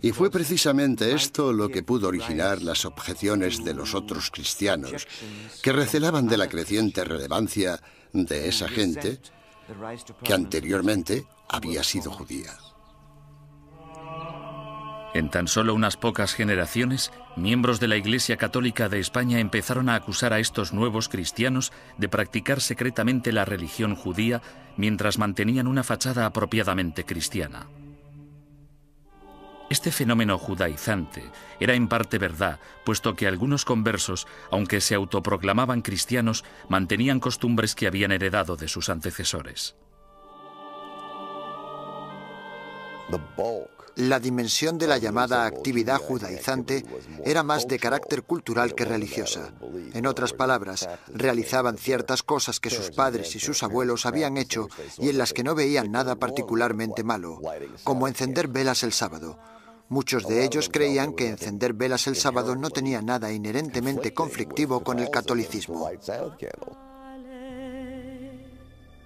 Y fue precisamente esto lo que pudo originar las objeciones de los otros cristianos, que recelaban de la creciente relevancia de esa gente que anteriormente había sido judía. En tan solo unas pocas generaciones, miembros de la Iglesia Católica de España empezaron a acusar a estos nuevos cristianos de practicar secretamente la religión judía mientras mantenían una fachada apropiadamente cristiana. Este fenómeno judaizante era en parte verdad, puesto que algunos conversos, aunque se autoproclamaban cristianos, mantenían costumbres que habían heredado de sus antecesores. La dimensión de la llamada actividad judaizante era más de carácter cultural que religiosa. En otras palabras, realizaban ciertas cosas que sus padres y sus abuelos habían hecho y en las que no veían nada particularmente malo, como encender velas el sábado. Muchos de ellos creían que encender velas el sábado no tenía nada inherentemente conflictivo con el catolicismo.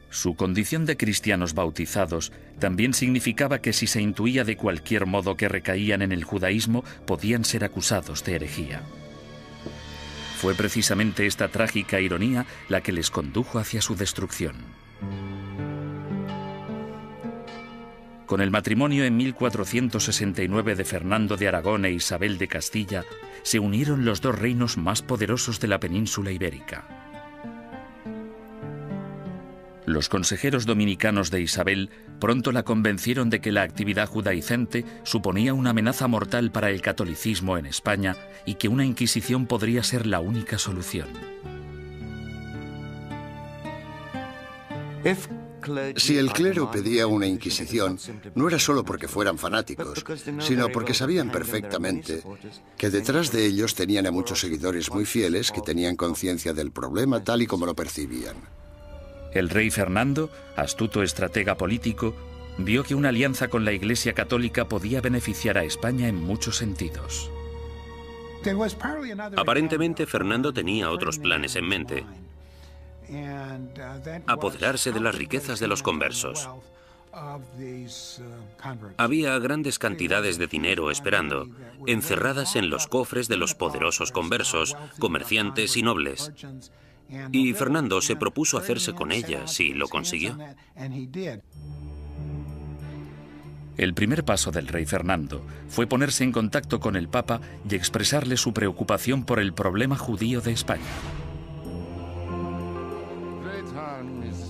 Su condición de cristianos bautizados también significaba que si se intuía de cualquier modo que recaían en el judaísmo, podían ser acusados de herejía. Fue precisamente esta trágica ironía la que les condujo hacia su destrucción. Con el matrimonio en 1469 de Fernando de Aragón e Isabel de Castilla, se unieron los dos reinos más poderosos de la península ibérica. Los consejeros dominicanos de Isabel pronto la convencieron de que la actividad judaizante suponía una amenaza mortal para el catolicismo en España y que una Inquisición podría ser la única solución. Si el clero pedía una Inquisición, no era solo porque fueran fanáticos, sino porque sabían perfectamente que detrás de ellos tenían a muchos seguidores muy fieles que tenían conciencia del problema tal y como lo percibían. El rey Fernando, astuto estratega político, vio que una alianza con la Iglesia Católica podía beneficiar a España en muchos sentidos. Aparentemente, Fernando tenía otros planes en mente. Apoderarse de las riquezas de los conversos. Había grandes cantidades de dinero esperando, encerradas en los cofres de los poderosos conversos, comerciantes y nobles. Y Fernando se propuso hacerse con ellas y lo consiguió. El primer paso del rey Fernando fue ponerse en contacto con el Papa y expresarle su preocupación por el problema judío de España.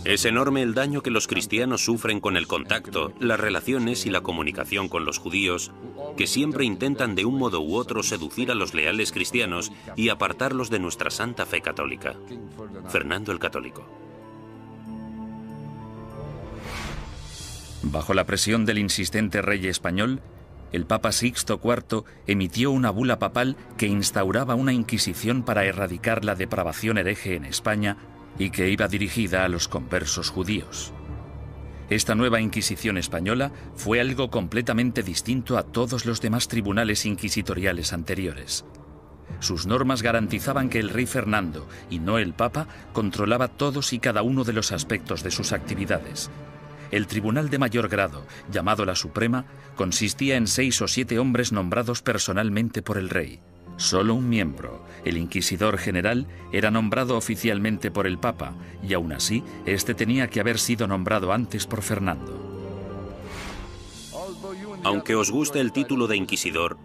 Es enorme el daño que los cristianos sufren con el contacto, las relaciones y la comunicación con los judíos, que siempre intentan de un modo u otro seducir a los leales cristianos y apartarlos de nuestra santa fe católica. Fernando el Católico. Bajo la presión del insistente rey español, el Papa Sixto IV emitió una bula papal que instauraba una inquisición para erradicar la depravación hereje en España y que iba dirigida a los conversos judíos. Esta nueva Inquisición española fue algo completamente distinto a todos los demás tribunales inquisitoriales anteriores. Sus normas garantizaban que el rey Fernando, y no el Papa, controlaba todos y cada uno de los aspectos de sus actividades. El tribunal de mayor grado, llamado la Suprema, consistía en 6 o 7 hombres nombrados personalmente por el rey. Solo un miembro, el inquisidor general, era nombrado oficialmente por el Papa, y aún así, este tenía que haber sido nombrado antes por Fernando. Aunque os guste el título de inquisidor,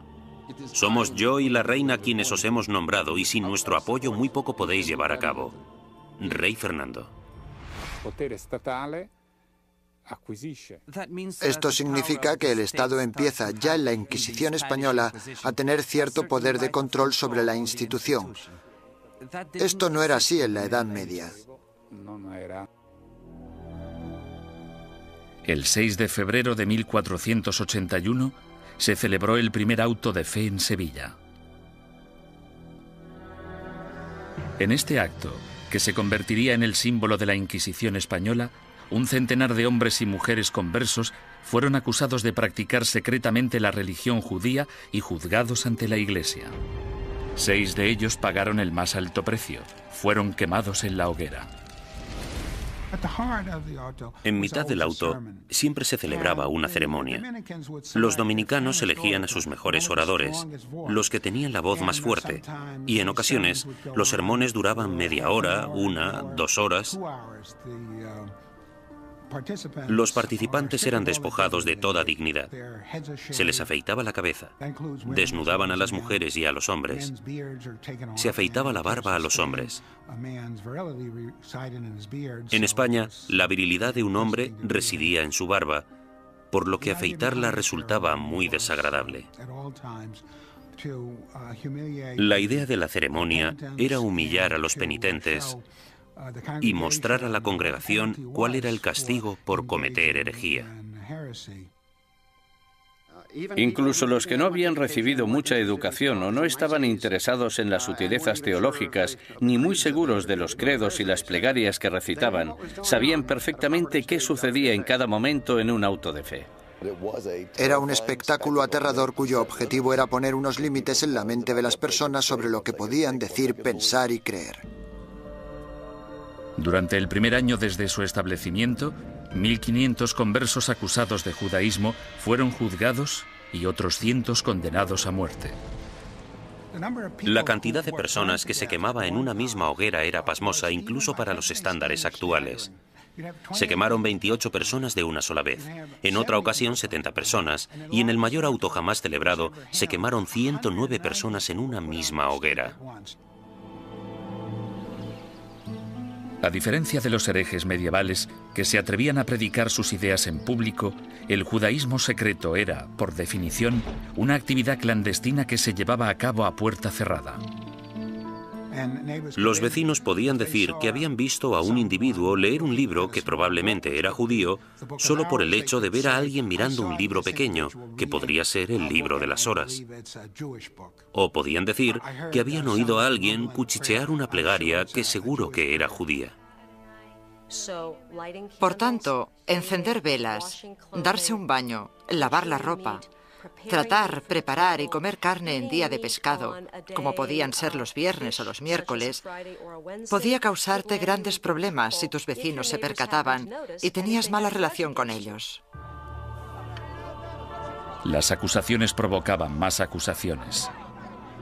somos yo y la reina quienes os hemos nombrado y sin nuestro apoyo muy poco podéis llevar a cabo. Rey Fernando. Esto significa que el Estado empieza ya en la Inquisición española a tener cierto poder de control sobre la institución. Esto no era así en la Edad Media. El 6 de febrero de 1481 se celebró el primer auto de fe en Sevilla. En este acto, que se convertiría en el símbolo de la Inquisición española, un centenar de hombres y mujeres conversos fueron acusados de practicar secretamente la religión judía y juzgados ante la Iglesia. 6 de ellos pagaron el más alto precio. Fueron quemados en la hoguera. En mitad del auto siempre se celebraba una ceremonia. Los dominicanos elegían a sus mejores oradores, los que tenían la voz más fuerte, y en ocasiones los sermones duraban media hora, 1, 2 horas. Los participantes eran despojados de toda dignidad. Se les afeitaba la cabeza, desnudaban a las mujeres y a los hombres, se afeitaba la barba a los hombres. En España, la virilidad de un hombre residía en su barba, por lo que afeitarla resultaba muy desagradable. La idea de la ceremonia era humillar a los penitentes y mostrar a la congregación cuál era el castigo por cometer herejía. Incluso los que no habían recibido mucha educación o no estaban interesados en las sutilezas teológicas, ni muy seguros de los credos y las plegarias que recitaban, sabían perfectamente qué sucedía en cada momento en un auto de fe. Era un espectáculo aterrador cuyo objetivo era poner unos límites en la mente de las personas sobre lo que podían decir, pensar y creer. Durante el primer año desde su establecimiento, 1.500 conversos acusados de judaísmo fueron juzgados y otros cientos condenados a muerte. La cantidad de personas que se quemaba en una misma hoguera era pasmosa incluso para los estándares actuales. Se quemaron 28 personas de una sola vez, en otra ocasión 70 personas, y en el mayor auto jamás celebrado se quemaron 109 personas en una misma hoguera. A diferencia de los herejes medievales que se atrevían a predicar sus ideas en público, el judaísmo secreto era, por definición, una actividad clandestina que se llevaba a cabo a puerta cerrada. Los vecinos podían decir que habían visto a un individuo leer un libro que probablemente era judío solo por el hecho de ver a alguien mirando un libro pequeño, que podría ser el libro de las horas. O podían decir que habían oído a alguien cuchichear una plegaria que seguro que era judía. Por tanto, encender velas, darse un baño, lavar la ropa, tratar, preparar y comer carne en día de pescado, como podían ser los viernes o los miércoles, podía causarte grandes problemas si tus vecinos se percataban y tenías mala relación con ellos. Las acusaciones provocaban más acusaciones.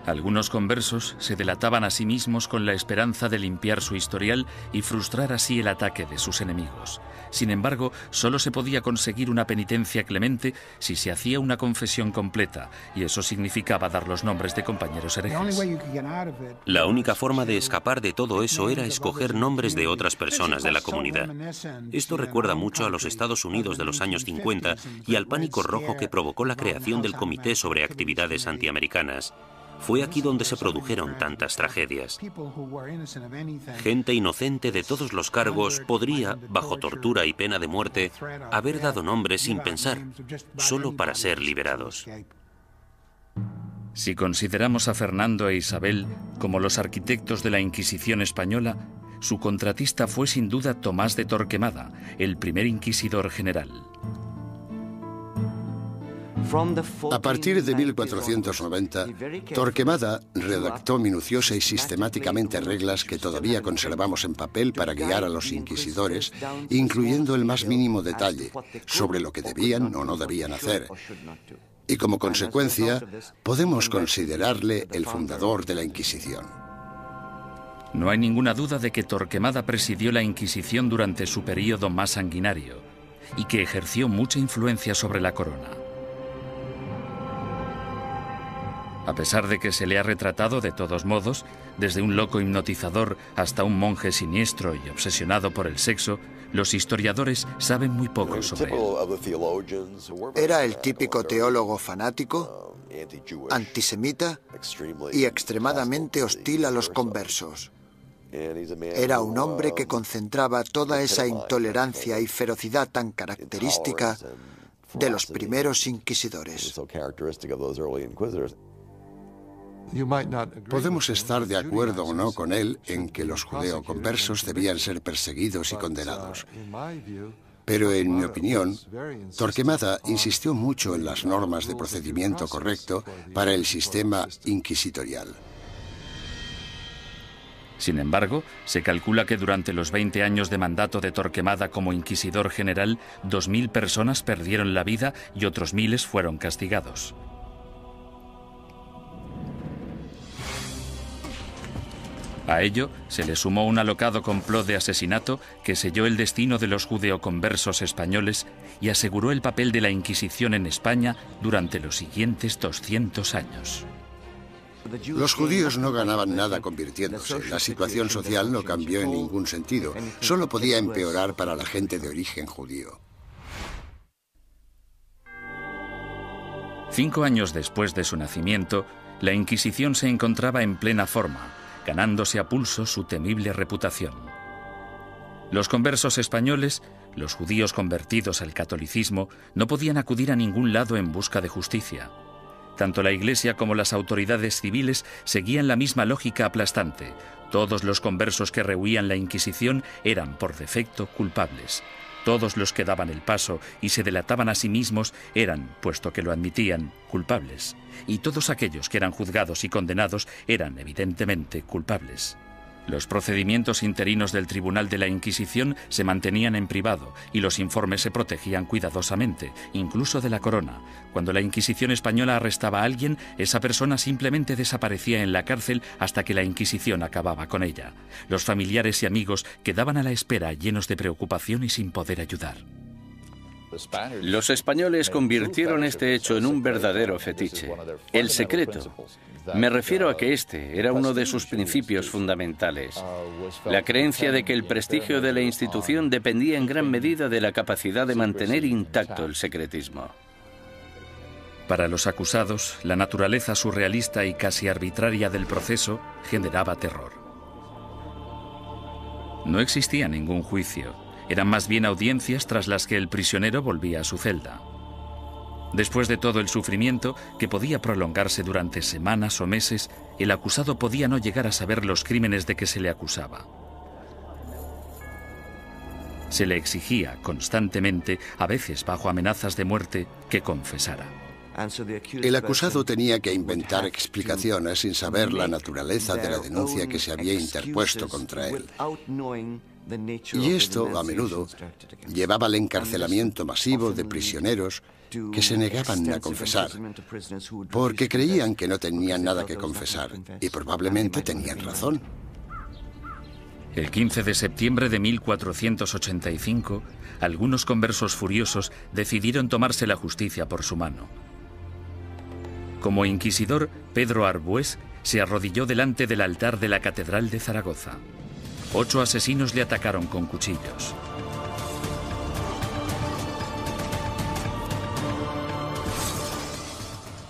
Algunos conversos se delataban a sí mismos con la esperanza de limpiar su historial y frustrar así el ataque de sus enemigos. Sin embargo, solo se podía conseguir una penitencia clemente si se hacía una confesión completa, y eso significaba dar los nombres de compañeros herejes. La única forma de escapar de todo eso era escoger nombres de otras personas de la comunidad. Esto recuerda mucho a los Estados Unidos de los años 50 y al pánico rojo que provocó la creación del Comité sobre Actividades Antiamericanas. Fue aquí donde se produjeron tantas tragedias. Gente inocente de todos los cargos podría, bajo tortura y pena de muerte, haber dado nombres sin pensar, solo para ser liberados. Si consideramos a Fernando e Isabel como los arquitectos de la Inquisición española, su contratista fue sin duda Tomás de Torquemada, el primer inquisidor general. A partir de 1490, Torquemada redactó minuciosa y sistemáticamente reglas que todavía conservamos en papel para guiar a los inquisidores, incluyendo el más mínimo detalle sobre lo que debían o no debían hacer. Y como consecuencia, podemos considerarle el fundador de la Inquisición. No hay ninguna duda de que Torquemada presidió la Inquisición durante su período más sanguinario y que ejerció mucha influencia sobre la corona. A pesar de que se le ha retratado de todos modos, desde un loco hipnotizador hasta un monje siniestro y obsesionado por el sexo, los historiadores saben muy poco sobre él. Era el típico teólogo fanático, antisemita y extremadamente hostil a los conversos. Era un hombre que concentraba toda esa intolerancia y ferocidad tan característica de los primeros inquisidores. Podemos estar de acuerdo o no con él en que los judeoconversos debían ser perseguidos y condenados. Pero en mi opinión, Torquemada insistió mucho en las normas de procedimiento correcto para el sistema inquisitorial. Sin embargo, se calcula que durante los 20 años de mandato de Torquemada como inquisidor general, 2.000 personas perdieron la vida y otros miles fueron castigados. A ello se le sumó un alocado complot de asesinato que selló el destino de los judeoconversos españoles y aseguró el papel de la Inquisición en España durante los siguientes 200 años. Los judíos no ganaban nada convirtiéndose. La situación social no cambió en ningún sentido. Solo podía empeorar para la gente de origen judío. 5 años después de su nacimiento, la Inquisición se encontraba en plena forma, ganándose a pulso su temible reputación. Los conversos españoles, los judíos convertidos al catolicismo, no podían acudir a ningún lado en busca de justicia. Tanto la Iglesia como las autoridades civiles seguían la misma lógica aplastante. Todos los conversos que rehuían la Inquisición eran, por defecto, culpables. Todos los que daban el paso y se delataban a sí mismos eran, puesto que lo admitían, culpables. Y todos aquellos que eran juzgados y condenados eran, evidentemente, culpables. Los procedimientos interinos del Tribunal de la Inquisición se mantenían en privado y los informes se protegían cuidadosamente, incluso de la corona. Cuando la Inquisición española arrestaba a alguien, esa persona simplemente desaparecía en la cárcel hasta que la Inquisición acababa con ella. Los familiares y amigos quedaban a la espera, llenos de preocupación y sin poder ayudar. Los españoles convirtieron este hecho en un verdadero fetiche, el secreto. Me refiero a que este era uno de sus principios fundamentales, la creencia de que el prestigio de la institución dependía en gran medida de la capacidad de mantener intacto el secretismo. Para los acusados, la naturaleza surrealista y casi arbitraria del proceso generaba terror. No existía ningún juicio. Eran más bien audiencias tras las que el prisionero volvía a su celda. Después de todo el sufrimiento, que podía prolongarse durante semanas o meses, el acusado podía no llegar a saber los crímenes de que se le acusaba. Se le exigía constantemente, a veces bajo amenazas de muerte, que confesara. El acusado tenía que inventar explicaciones sin saber la naturaleza de la denuncia que se había interpuesto contra él. Y esto, a menudo, llevaba al encarcelamiento masivo de prisioneros que se negaban a confesar, porque creían que no tenían nada que confesar, y probablemente tenían razón. El 15 de septiembre de 1485, algunos conversos furiosos decidieron tomarse la justicia por su mano. Como inquisidor, Pedro Arbués se arrodilló delante del altar de la Catedral de Zaragoza. 8 asesinos le atacaron con cuchillos.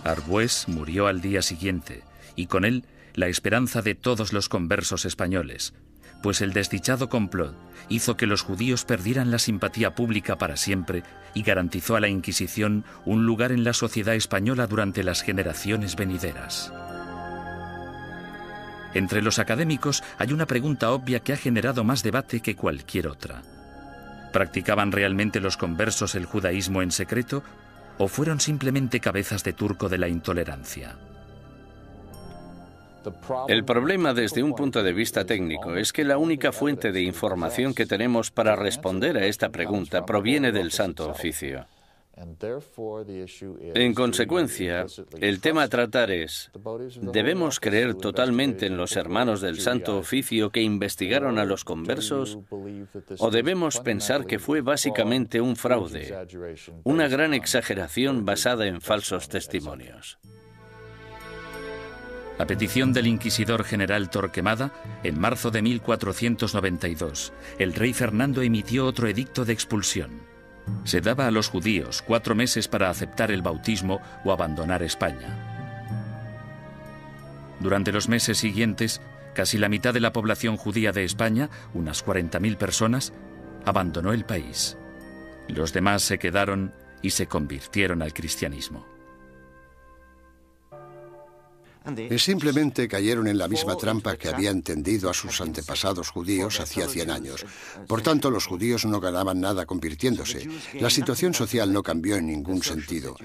Arbués murió al día siguiente, y con él la esperanza de todos los conversos españoles, pues el desdichado complot hizo que los judíos perdieran la simpatía pública para siempre y garantizó a la Inquisición un lugar en la sociedad española durante las generaciones venideras. Entre los académicos hay una pregunta obvia que ha generado más debate que cualquier otra. ¿Practicaban realmente los conversos el judaísmo en secreto o fueron simplemente cabezas de turco de la intolerancia? El problema desde un punto de vista técnico es que la única fuente de información que tenemos para responder a esta pregunta proviene del Santo Oficio. En consecuencia, el tema a tratar es, ¿debemos creer totalmente en los hermanos del Santo Oficio que investigaron a los conversos? ¿O debemos pensar que fue básicamente un fraude, una gran exageración basada en falsos testimonios? A petición del inquisidor general Torquemada, en marzo de 1492, el rey Fernando emitió otro edicto de expulsión. Se daba a los judíos 4 meses para aceptar el bautismo o abandonar España. Durante los meses siguientes, casi la mitad de la población judía de España, unas 40.000 personas, abandonó el país. Los demás se quedaron y se convirtieron al cristianismo. Simplemente cayeron en la misma trampa que habían tendido a sus antepasados judíos hacía 100 años. Por tanto, los judíos no ganaban nada convirtiéndose. La situación social no cambió en ningún sentido.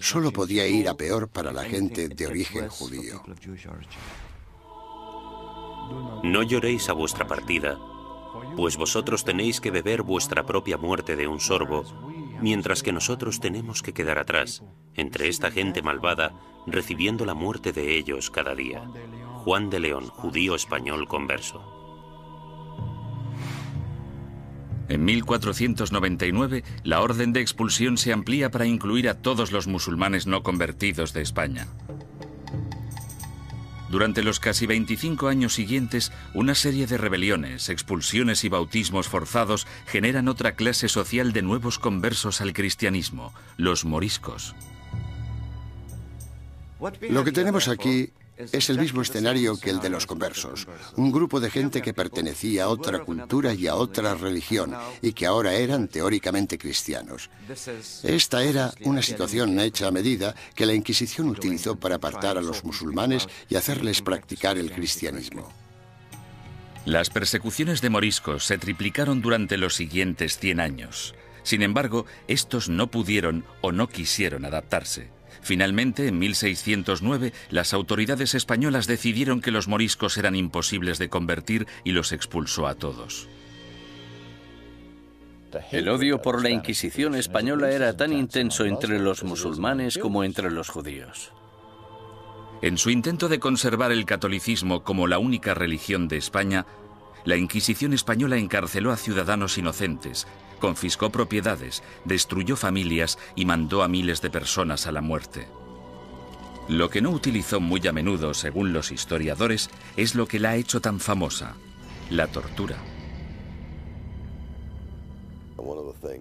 Solo podía ir a peor para la gente de origen judío. No lloréis a vuestra partida, pues vosotros tenéis que beber vuestra propia muerte de un sorbo, mientras que nosotros tenemos que quedar atrás, entre esta gente malvada, recibiendo la muerte de ellos cada día. Juan de León, judío español converso. En 1499, la orden de expulsión se amplía para incluir a todos los musulmanes no convertidos de España. Durante los casi 25 años siguientes, una serie de rebeliones, expulsiones y bautismos forzados generan otra clase social de nuevos conversos al cristianismo, los moriscos. Lo que tenemos aquí Es el mismo escenario que el de los conversos, un grupo de gente que pertenecía a otra cultura y a otra religión y que ahora eran teóricamente cristianos. Esta era una situación hecha a medida que la Inquisición utilizó para apartar a los musulmanes y hacerles practicar el cristianismo. Las persecuciones de moriscos se triplicaron durante los siguientes 100 años. Sin embargo, estos no pudieron o no quisieron adaptarse. Finalmente, en 1609, las autoridades españolas decidieron que los moriscos eran imposibles de convertir y los expulsó a todos. El odio por la Inquisición española era tan intenso entre los musulmanes como entre los judíos. En su intento de conservar el catolicismo como la única religión de España, la Inquisición española encarceló a ciudadanos inocentes, confiscó propiedades, destruyó familias y mandó a miles de personas a la muerte. Lo que no utilizó muy a menudo, según los historiadores, es lo que la ha hecho tan famosa: la tortura.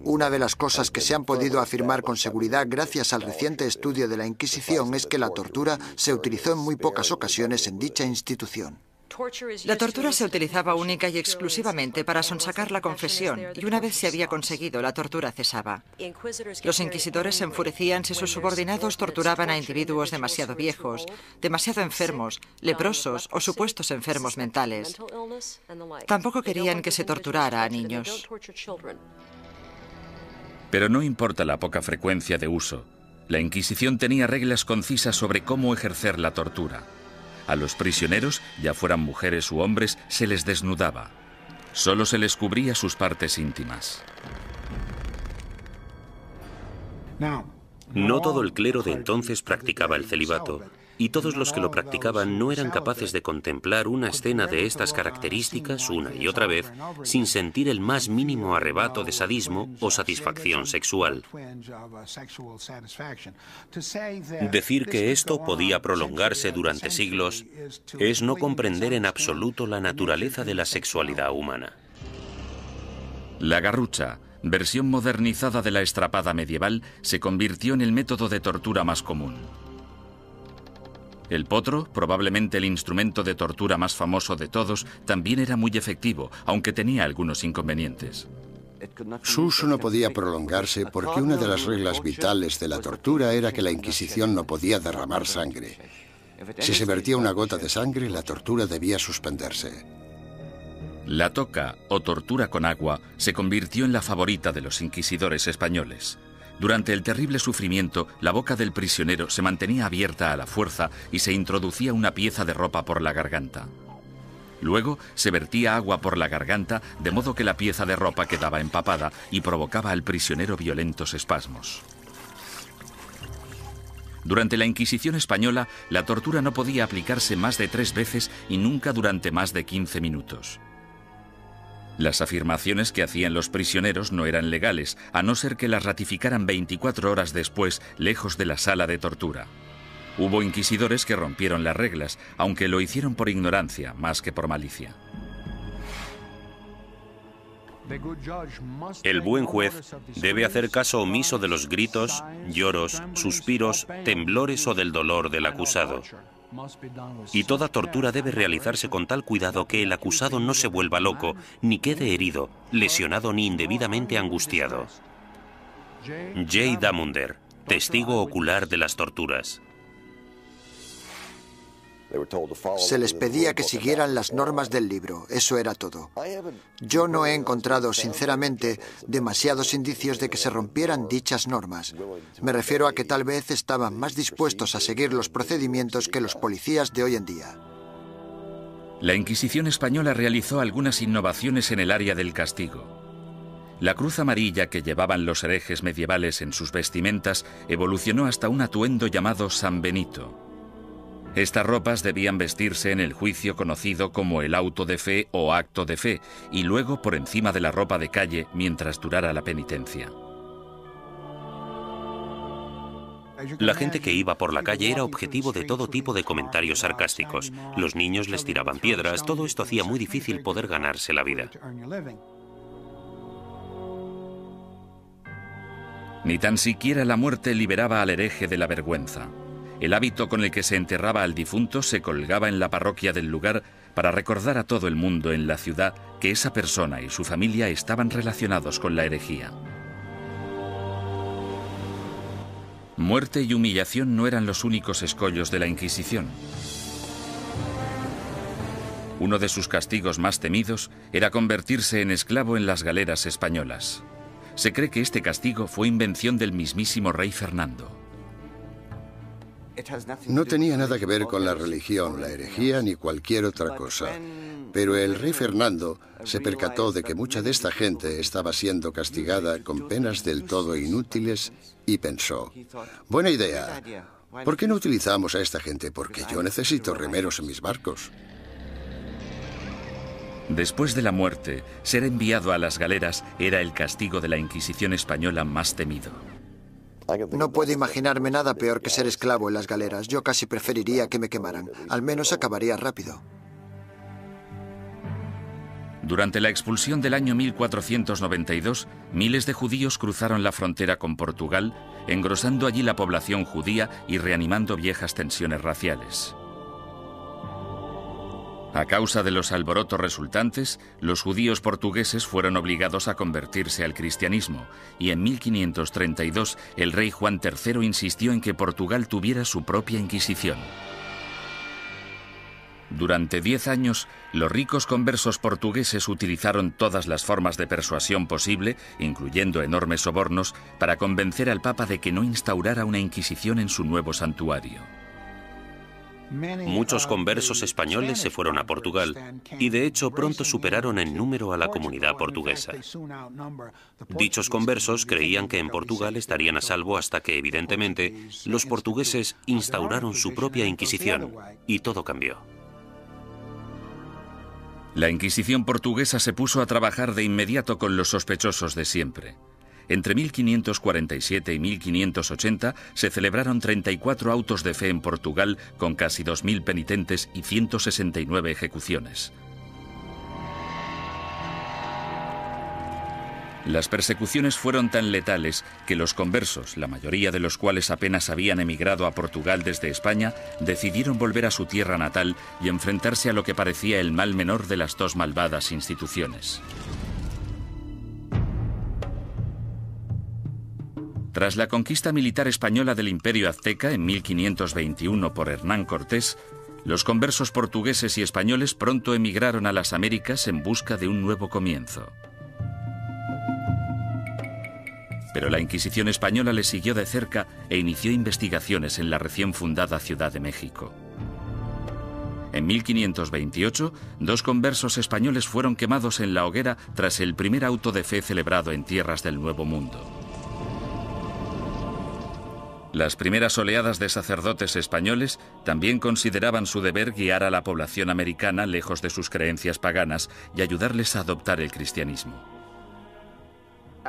Una de las cosas que se han podido afirmar con seguridad gracias al reciente estudio de la Inquisición es que la tortura se utilizó en muy pocas ocasiones en dicha institución. La tortura se utilizaba única y exclusivamente para sonsacar la confesión, y una vez se había conseguido, la tortura cesaba. Los inquisidores se enfurecían si sus subordinados torturaban a individuos demasiado viejos, demasiado enfermos, leprosos o supuestos enfermos mentales. Tampoco querían que se torturara a niños. Pero no importa la poca frecuencia de uso, la Inquisición tenía reglas concisas sobre cómo ejercer la tortura. A los prisioneros, ya fueran mujeres u hombres, se les desnudaba. Solo se les cubría sus partes íntimas. No todo el clero de entonces practicaba el celibato, y todos los que lo practicaban no eran capaces de contemplar una escena de estas características una y otra vez sin sentir el más mínimo arrebato de sadismo o satisfacción sexual. Decir que esto podía prolongarse durante siglos es no comprender en absoluto la naturaleza de la sexualidad humana. La garrucha, versión modernizada de la estrapada medieval, se convirtió en el método de tortura más común. El potro, probablemente el instrumento de tortura más famoso de todos, también era muy efectivo, aunque tenía algunos inconvenientes. Su uso no podía prolongarse porque una de las reglas vitales de la tortura era que la Inquisición no podía derramar sangre. Si se vertía una gota de sangre, la tortura debía suspenderse. La toca, o tortura con agua, se convirtió en la favorita de los inquisidores españoles. Durante el terrible sufrimiento, la boca del prisionero se mantenía abierta a la fuerza y se introducía una pieza de ropa por la garganta. Luego se vertía agua por la garganta, de modo que la pieza de ropa quedaba empapada y provocaba al prisionero violentos espasmos. Durante la Inquisición española, la tortura no podía aplicarse más de 3 veces y nunca durante más de 15 minutos. Las afirmaciones que hacían los prisioneros no eran legales, a no ser que las ratificaran 24 horas después, lejos de la sala de tortura. Hubo inquisidores que rompieron las reglas, aunque lo hicieron por ignorancia, más que por malicia. El buen juez debe hacer caso omiso de los gritos, lloros, suspiros, temblores o del dolor del acusado. Y toda tortura debe realizarse con tal cuidado que el acusado no se vuelva loco, ni quede herido, lesionado ni indebidamente angustiado. J. Damunder, testigo ocular de las torturas. Se les pedía que siguieran las normas del libro, eso era todo. Yo no he encontrado, sinceramente, demasiados indicios de que se rompieran dichas normas. Me refiero a que tal vez estaban más dispuestos a seguir los procedimientos que los policías de hoy en día. La Inquisición española realizó algunas innovaciones en el área del castigo. La cruz amarilla que llevaban los herejes medievales en sus vestimentas evolucionó hasta un atuendo llamado San Benito. Estas ropas debían vestirse en el juicio conocido como el auto de fe o acto de fe, y luego por encima de la ropa de calle mientras durara la penitencia. La gente que iba por la calle era objetivo de todo tipo de comentarios sarcásticos. Los niños les tiraban piedras, todo esto hacía muy difícil poder ganarse la vida. Ni tan siquiera la muerte liberaba al hereje de la vergüenza. el hábito con el que se enterraba al difunto se colgaba en la parroquia del lugar para recordar a todo el mundo en la ciudad que esa persona y su familia estaban relacionados con la herejía. Muerte y humillación no eran los únicos escollos de la Inquisición. Uno de sus castigos más temidos era convertirse en esclavo en las galeras españolas. Se cree que este castigo fue invención del mismísimo rey Fernando. No tenía nada que ver con la religión, la herejía ni cualquier otra cosa. Pero el rey Fernando se percató de que mucha de esta gente estaba siendo castigada con penas del todo inútiles y pensó, buena idea, ¿por qué no utilizamos a esta gente? Porque yo necesito remeros en mis barcos. Después de la muerte, ser enviado a las galeras era el castigo de la Inquisición española más temido. No puedo imaginarme nada peor que ser esclavo en las galeras. Yo casi preferiría que me quemaran. Al menos acabaría rápido. Durante la expulsión del año 1492, miles de judíos cruzaron la frontera con Portugal, engrosando allí la población judía y reanimando viejas tensiones raciales. A causa de los alborotos resultantes, los judíos portugueses fueron obligados a convertirse al cristianismo, y en 1532 el rey Juan III insistió en que Portugal tuviera su propia Inquisición. Durante 10 años, los ricos conversos portugueses utilizaron todas las formas de persuasión posible, incluyendo enormes sobornos, para convencer al Papa de que no instaurara una Inquisición en su nuevo santuario. Muchos conversos españoles se fueron a Portugal y de hecho pronto superaron en número a la comunidad portuguesa. Dichos conversos creían que en Portugal estarían a salvo hasta que, evidentemente, los portugueses instauraron su propia Inquisición y todo cambió. La Inquisición portuguesa se puso a trabajar de inmediato con los sospechosos de siempre. Entre 1547 y 1580 se celebraron 34 autos de fe en Portugal con casi 2.000 penitentes y 169 ejecuciones. Las persecuciones fueron tan letales que los conversos, la mayoría de los cuales apenas habían emigrado a Portugal desde España, decidieron volver a su tierra natal y enfrentarse a lo que parecía el mal menor de las dos malvadas instituciones. Tras la conquista militar española del Imperio Azteca en 1521 por Hernán Cortés, los conversos portugueses y españoles pronto emigraron a las Américas en busca de un nuevo comienzo. Pero la Inquisición española les siguió de cerca e inició investigaciones en la recién fundada Ciudad de México. En 1528, 2 conversos españoles fueron quemados en la hoguera tras el primer auto de fe celebrado en tierras del Nuevo Mundo. Las primeras oleadas de sacerdotes españoles también consideraban su deber guiar a la población americana lejos de sus creencias paganas y ayudarles a adoptar el cristianismo.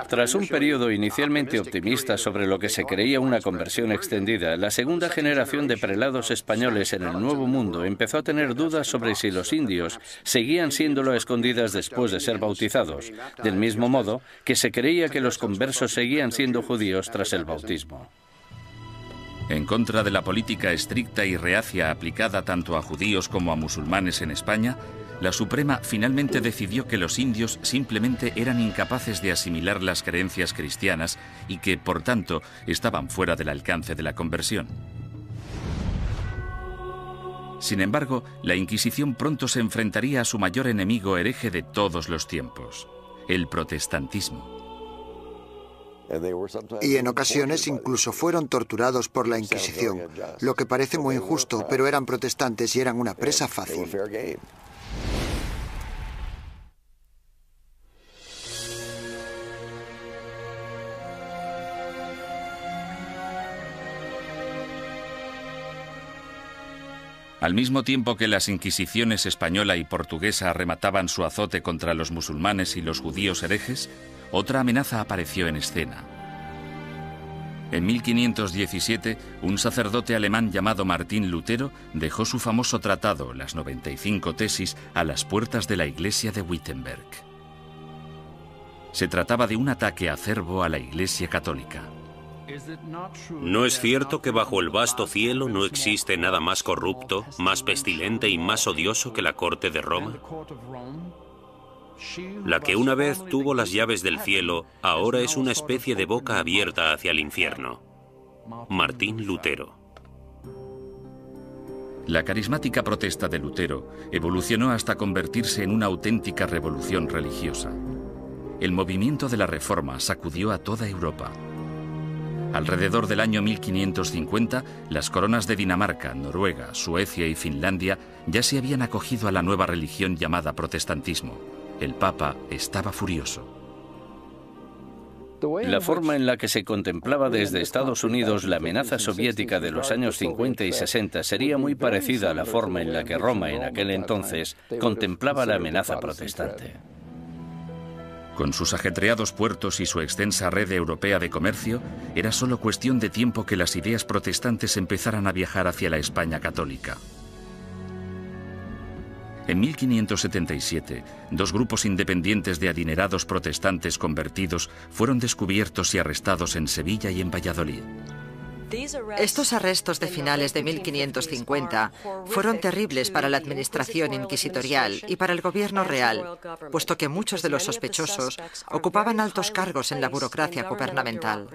Tras un periodo inicialmente optimista sobre lo que se creía una conversión extendida, la segunda generación de prelados españoles en el Nuevo Mundo empezó a tener dudas sobre si los indios seguían siéndolo a escondidas después de ser bautizados, del mismo modo que se creía que los conversos seguían siendo judíos tras el bautismo. En contra de la política estricta y reacia aplicada tanto a judíos como a musulmanes en España, la Suprema finalmente decidió que los indios simplemente eran incapaces de asimilar las creencias cristianas y que, por tanto, estaban fuera del alcance de la conversión. Sin embargo, la Inquisición pronto se enfrentaría a su mayor enemigo hereje de todos los tiempos, el protestantismo. Y en ocasiones incluso fueron torturados por la Inquisición, lo que parece muy injusto, pero eran protestantes y eran una presa fácil. Al mismo tiempo que las inquisiciones española y portuguesa arremataban su azote contra los musulmanes y los judíos herejes, otra amenaza apareció en escena. En 1517, un sacerdote alemán llamado Martín Lutero dejó su famoso tratado, las 95 tesis, a las puertas de la iglesia de Wittenberg. Se trataba de un ataque acerbo a la Iglesia católica. ¿No es cierto que bajo el vasto cielo no existe nada más corrupto, más pestilente y más odioso que la corte de Roma? La que una vez tuvo las llaves del cielo, ahora es una especie de boca abierta hacia el infierno. Martín Lutero. La carismática protesta de Lutero evolucionó hasta convertirse en una auténtica revolución religiosa. El movimiento de la Reforma sacudió a toda Europa. Alrededor del año 1550, las coronas de Dinamarca, Noruega, Suecia y Finlandia ya se habían acogido a la nueva religión llamada protestantismo. El Papa estaba furioso. La forma en la que se contemplaba desde Estados Unidos la amenaza soviética de los años 50 y 60 sería muy parecida a la forma en la que Roma en aquel entonces contemplaba la amenaza protestante. Con sus ajetreados puertos y su extensa red europea de comercio, era solo cuestión de tiempo que las ideas protestantes empezaran a viajar hacia la España católica. En 1577, dos grupos independientes de adinerados protestantes convertidos fueron descubiertos y arrestados en Sevilla y en Valladolid. Estos arrestos de finales de 1550 fueron terribles para la administración inquisitorial y para el gobierno real, puesto que muchos de los sospechosos ocupaban altos cargos en la burocracia gubernamental.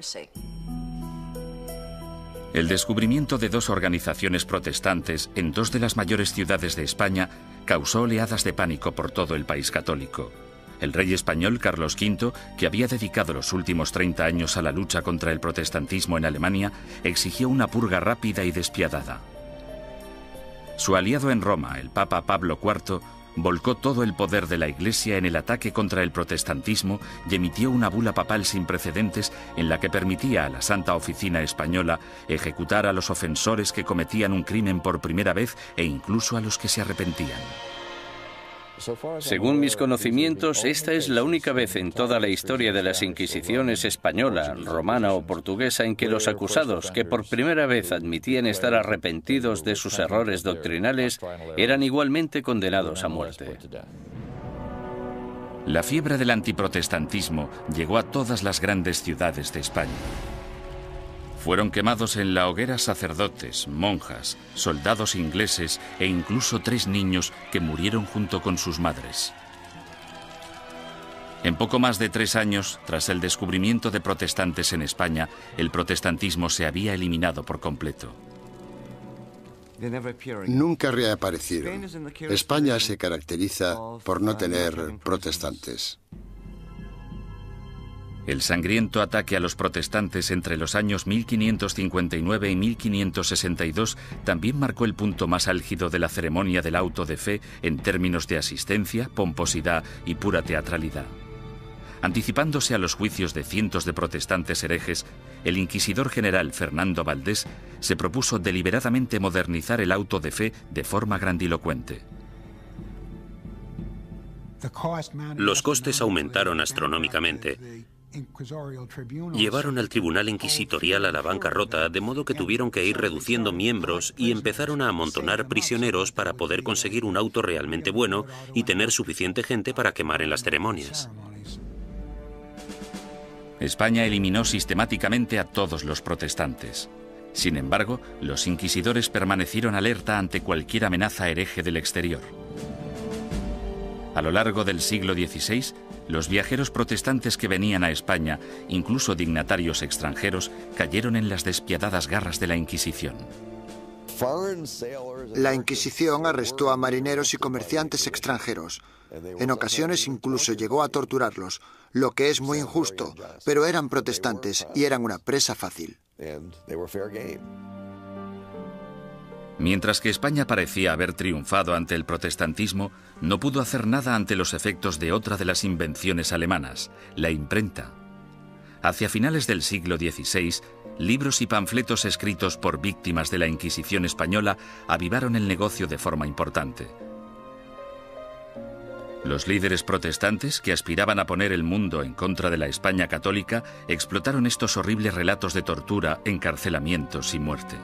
El descubrimiento de dos organizaciones protestantes en dos de las mayores ciudades de España causó oleadas de pánico por todo el país católico. El rey español Carlos V, que había dedicado los últimos 30 años a la lucha contra el protestantismo en Alemania, exigió una purga rápida y despiadada. Su aliado en Roma, el Papa Pablo IV, volcó todo el poder de la Iglesia en el ataque contra el protestantismo y emitió una bula papal sin precedentes en la que permitía a la Santa Oficina Española ejecutar a los ofensores que cometían un crimen por primera vez e incluso a los que se arrepentían. Según mis conocimientos, esta es la única vez en toda la historia de las Inquisiciones española, romana o portuguesa en que los acusados, que por primera vez admitían estar arrepentidos de sus errores doctrinales, eran igualmente condenados a muerte. La fiebre del antiprotestantismo llegó a todas las grandes ciudades de España. Fueron quemados en la hoguera sacerdotes, monjas, soldados ingleses e incluso 3 niños que murieron junto con sus madres. En poco más de 3 años, tras el descubrimiento de protestantes en España, el protestantismo se había eliminado por completo. Nunca reaparecieron. España se caracteriza por no tener protestantes. El sangriento ataque a los protestantes entre los años 1559 y 1562 también marcó el punto más álgido de la ceremonia del auto de fe en términos de asistencia, pomposidad y pura teatralidad. Anticipándose a los juicios de cientos de protestantes herejes, el inquisidor general Fernando Valdés se propuso deliberadamente modernizar el auto de fe de forma grandilocuente. Los costes aumentaron astronómicamente. Llevaron al tribunal inquisitorial a la bancarrota, de modo que tuvieron que ir reduciendo miembros y empezaron a amontonar prisioneros para poder conseguir un auto realmente bueno y tener suficiente gente para quemar en las ceremonias. España eliminó sistemáticamente a todos los protestantes. Sin embargo, los inquisidores permanecieron alerta ante cualquier amenaza hereje del exterior. A lo largo del siglo XVI, los viajeros protestantes que venían a España, incluso dignatarios extranjeros, cayeron en las despiadadas garras de la Inquisición. La Inquisición arrestó a marineros y comerciantes extranjeros. En ocasiones incluso llegó a torturarlos, lo que es muy injusto, pero eran protestantes y eran una presa fácil. Mientras que España parecía haber triunfado ante el protestantismo, no pudo hacer nada ante los efectos de otra de las invenciones alemanas, la imprenta. Hacia finales del siglo XVI, libros y panfletos escritos por víctimas de la Inquisición española avivaron el negocio de forma importante. Los líderes protestantes, que aspiraban a poner el mundo en contra de la España católica, explotaron estos horribles relatos de tortura, encarcelamientos y muerte.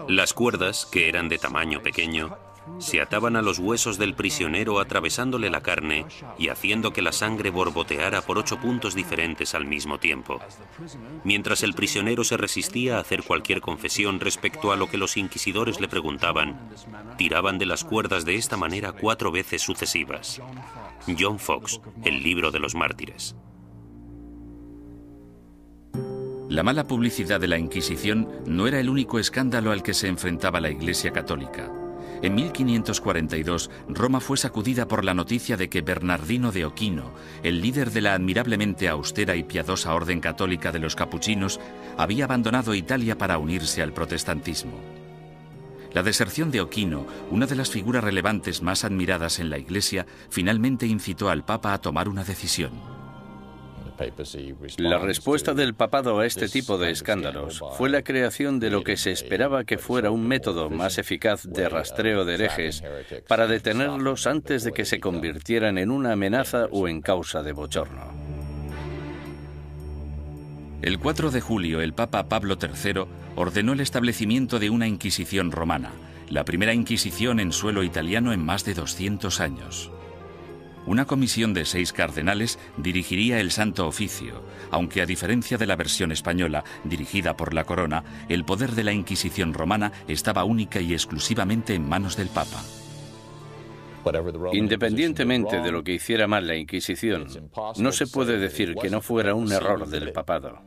Las cuerdas, que eran de tamaño pequeño, Se ataban a los huesos del prisionero atravesándole la carne y haciendo que la sangre borboteara por 8 puntos diferentes al mismo tiempo. Mientras el prisionero se resistía a hacer cualquier confesión respecto a lo que los inquisidores le preguntaban, tiraban de las cuerdas de esta manera 4 veces sucesivas. John Foxe, El libro de los mártires. La mala publicidad de la Inquisición no era el único escándalo al que se enfrentaba la Iglesia Católica. En 1542, Roma fue sacudida por la noticia de que Bernardino de Ochino, el líder de la admirablemente austera y piadosa orden católica de los capuchinos, había abandonado Italia para unirse al protestantismo. La deserción de Ochino, una de las figuras relevantes más admiradas en la Iglesia, finalmente incitó al Papa a tomar una decisión. La respuesta del papado a este tipo de escándalos fue la creación de lo que se esperaba que fuera un método más eficaz de rastreo de herejes para detenerlos antes de que se convirtieran en una amenaza o en causa de bochorno. El 4 de julio, el Papa Pablo III ordenó el establecimiento de una Inquisición romana, la primera Inquisición en suelo italiano en más de 200 años. Una comisión de 6 cardenales dirigiría el Santo Oficio, aunque a diferencia de la versión española, dirigida por la Corona, el poder de la Inquisición romana estaba única y exclusivamente en manos del Papa. Independientemente de lo que hiciera mal la Inquisición, no se puede decir que no fuera un error del papado.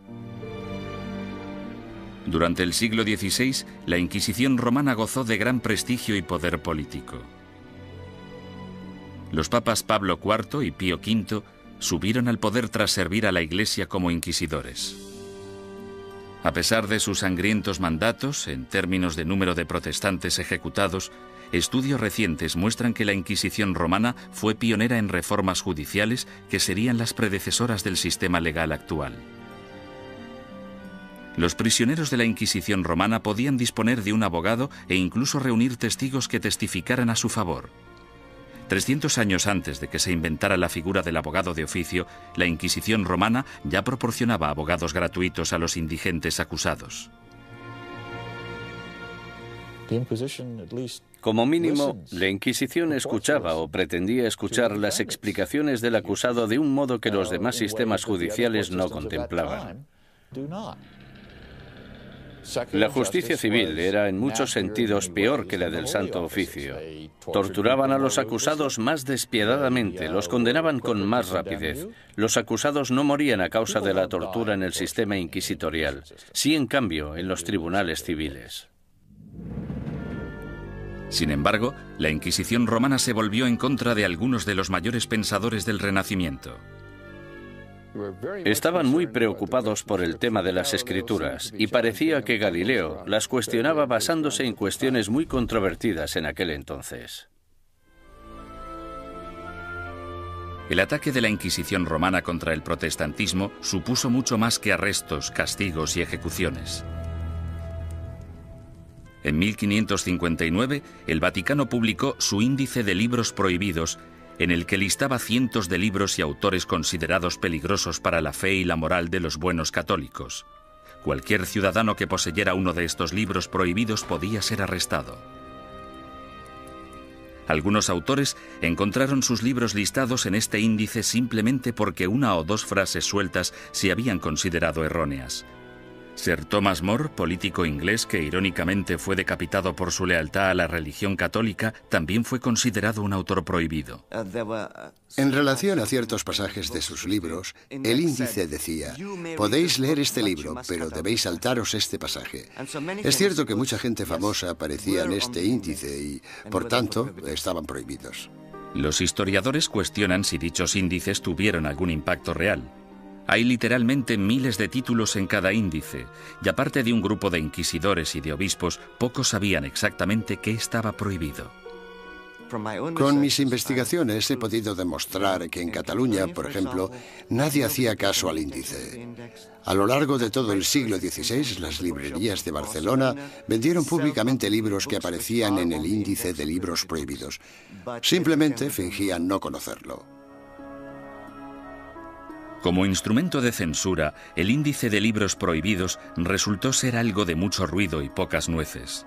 Durante el siglo XVI, la Inquisición romana gozó de gran prestigio y poder político. Los papas Pablo IV y Pío V subieron al poder tras servir a la Iglesia como inquisidores. A pesar de sus sangrientos mandatos, en términos de número de protestantes ejecutados, estudios recientes muestran que la Inquisición romana fue pionera en reformas judiciales que serían las predecesoras del sistema legal actual. Los prisioneros de la Inquisición romana podían disponer de un abogado e incluso reunir testigos que testificaran a su favor. 300 años antes de que se inventara la figura del abogado de oficio, la Inquisición romana ya proporcionaba abogados gratuitos a los indigentes acusados. Como mínimo, la Inquisición escuchaba o pretendía escuchar las explicaciones del acusado de un modo que los demás sistemas judiciales no contemplaban. La justicia civil era en muchos sentidos peor que la del Santo Oficio. Torturaban a los acusados más despiadadamente, los condenaban con más rapidez. Los acusados no morían a causa de la tortura en el sistema inquisitorial, sí en cambio en los tribunales civiles. Sin embargo, la Inquisición romana se volvió en contra de algunos de los mayores pensadores del Renacimiento. Estaban muy preocupados por el tema de las escrituras y parecía que Galileo las cuestionaba basándose en cuestiones muy controvertidas en aquel entonces. El ataque de la Inquisición romana contra el protestantismo supuso mucho más que arrestos, castigos y ejecuciones. En 1559, el Vaticano publicó su Índice de Libros Prohibidos, en el que listaba cientos de libros y autores considerados peligrosos para la fe y la moral de los buenos católicos. Cualquier ciudadano que poseyera uno de estos libros prohibidos podía ser arrestado. Algunos autores encontraron sus libros listados en este índice simplemente porque 1 o 2 frases sueltas se habían considerado erróneas. Sir Thomas More, político inglés que irónicamente fue decapitado por su lealtad a la religión católica, también fue considerado un autor prohibido. En relación a ciertos pasajes de sus libros, el índice decía: podéis leer este libro, pero debéis saltaros este pasaje. Es cierto que mucha gente famosa aparecía en este índice y, por tanto, estaban prohibidos. Los historiadores cuestionan si dichos índices tuvieron algún impacto real. Hay literalmente miles de títulos en cada índice, y aparte de un grupo de inquisidores y de obispos, pocos sabían exactamente qué estaba prohibido. Con mis investigaciones he podido demostrar que en Cataluña, por ejemplo, nadie hacía caso al índice. A lo largo de todo el siglo XVI, las librerías de Barcelona vendieron públicamente libros que aparecían en el índice de libros prohibidos. Simplemente fingían no conocerlo. Como instrumento de censura, el índice de libros prohibidos resultó ser algo de mucho ruido y pocas nueces.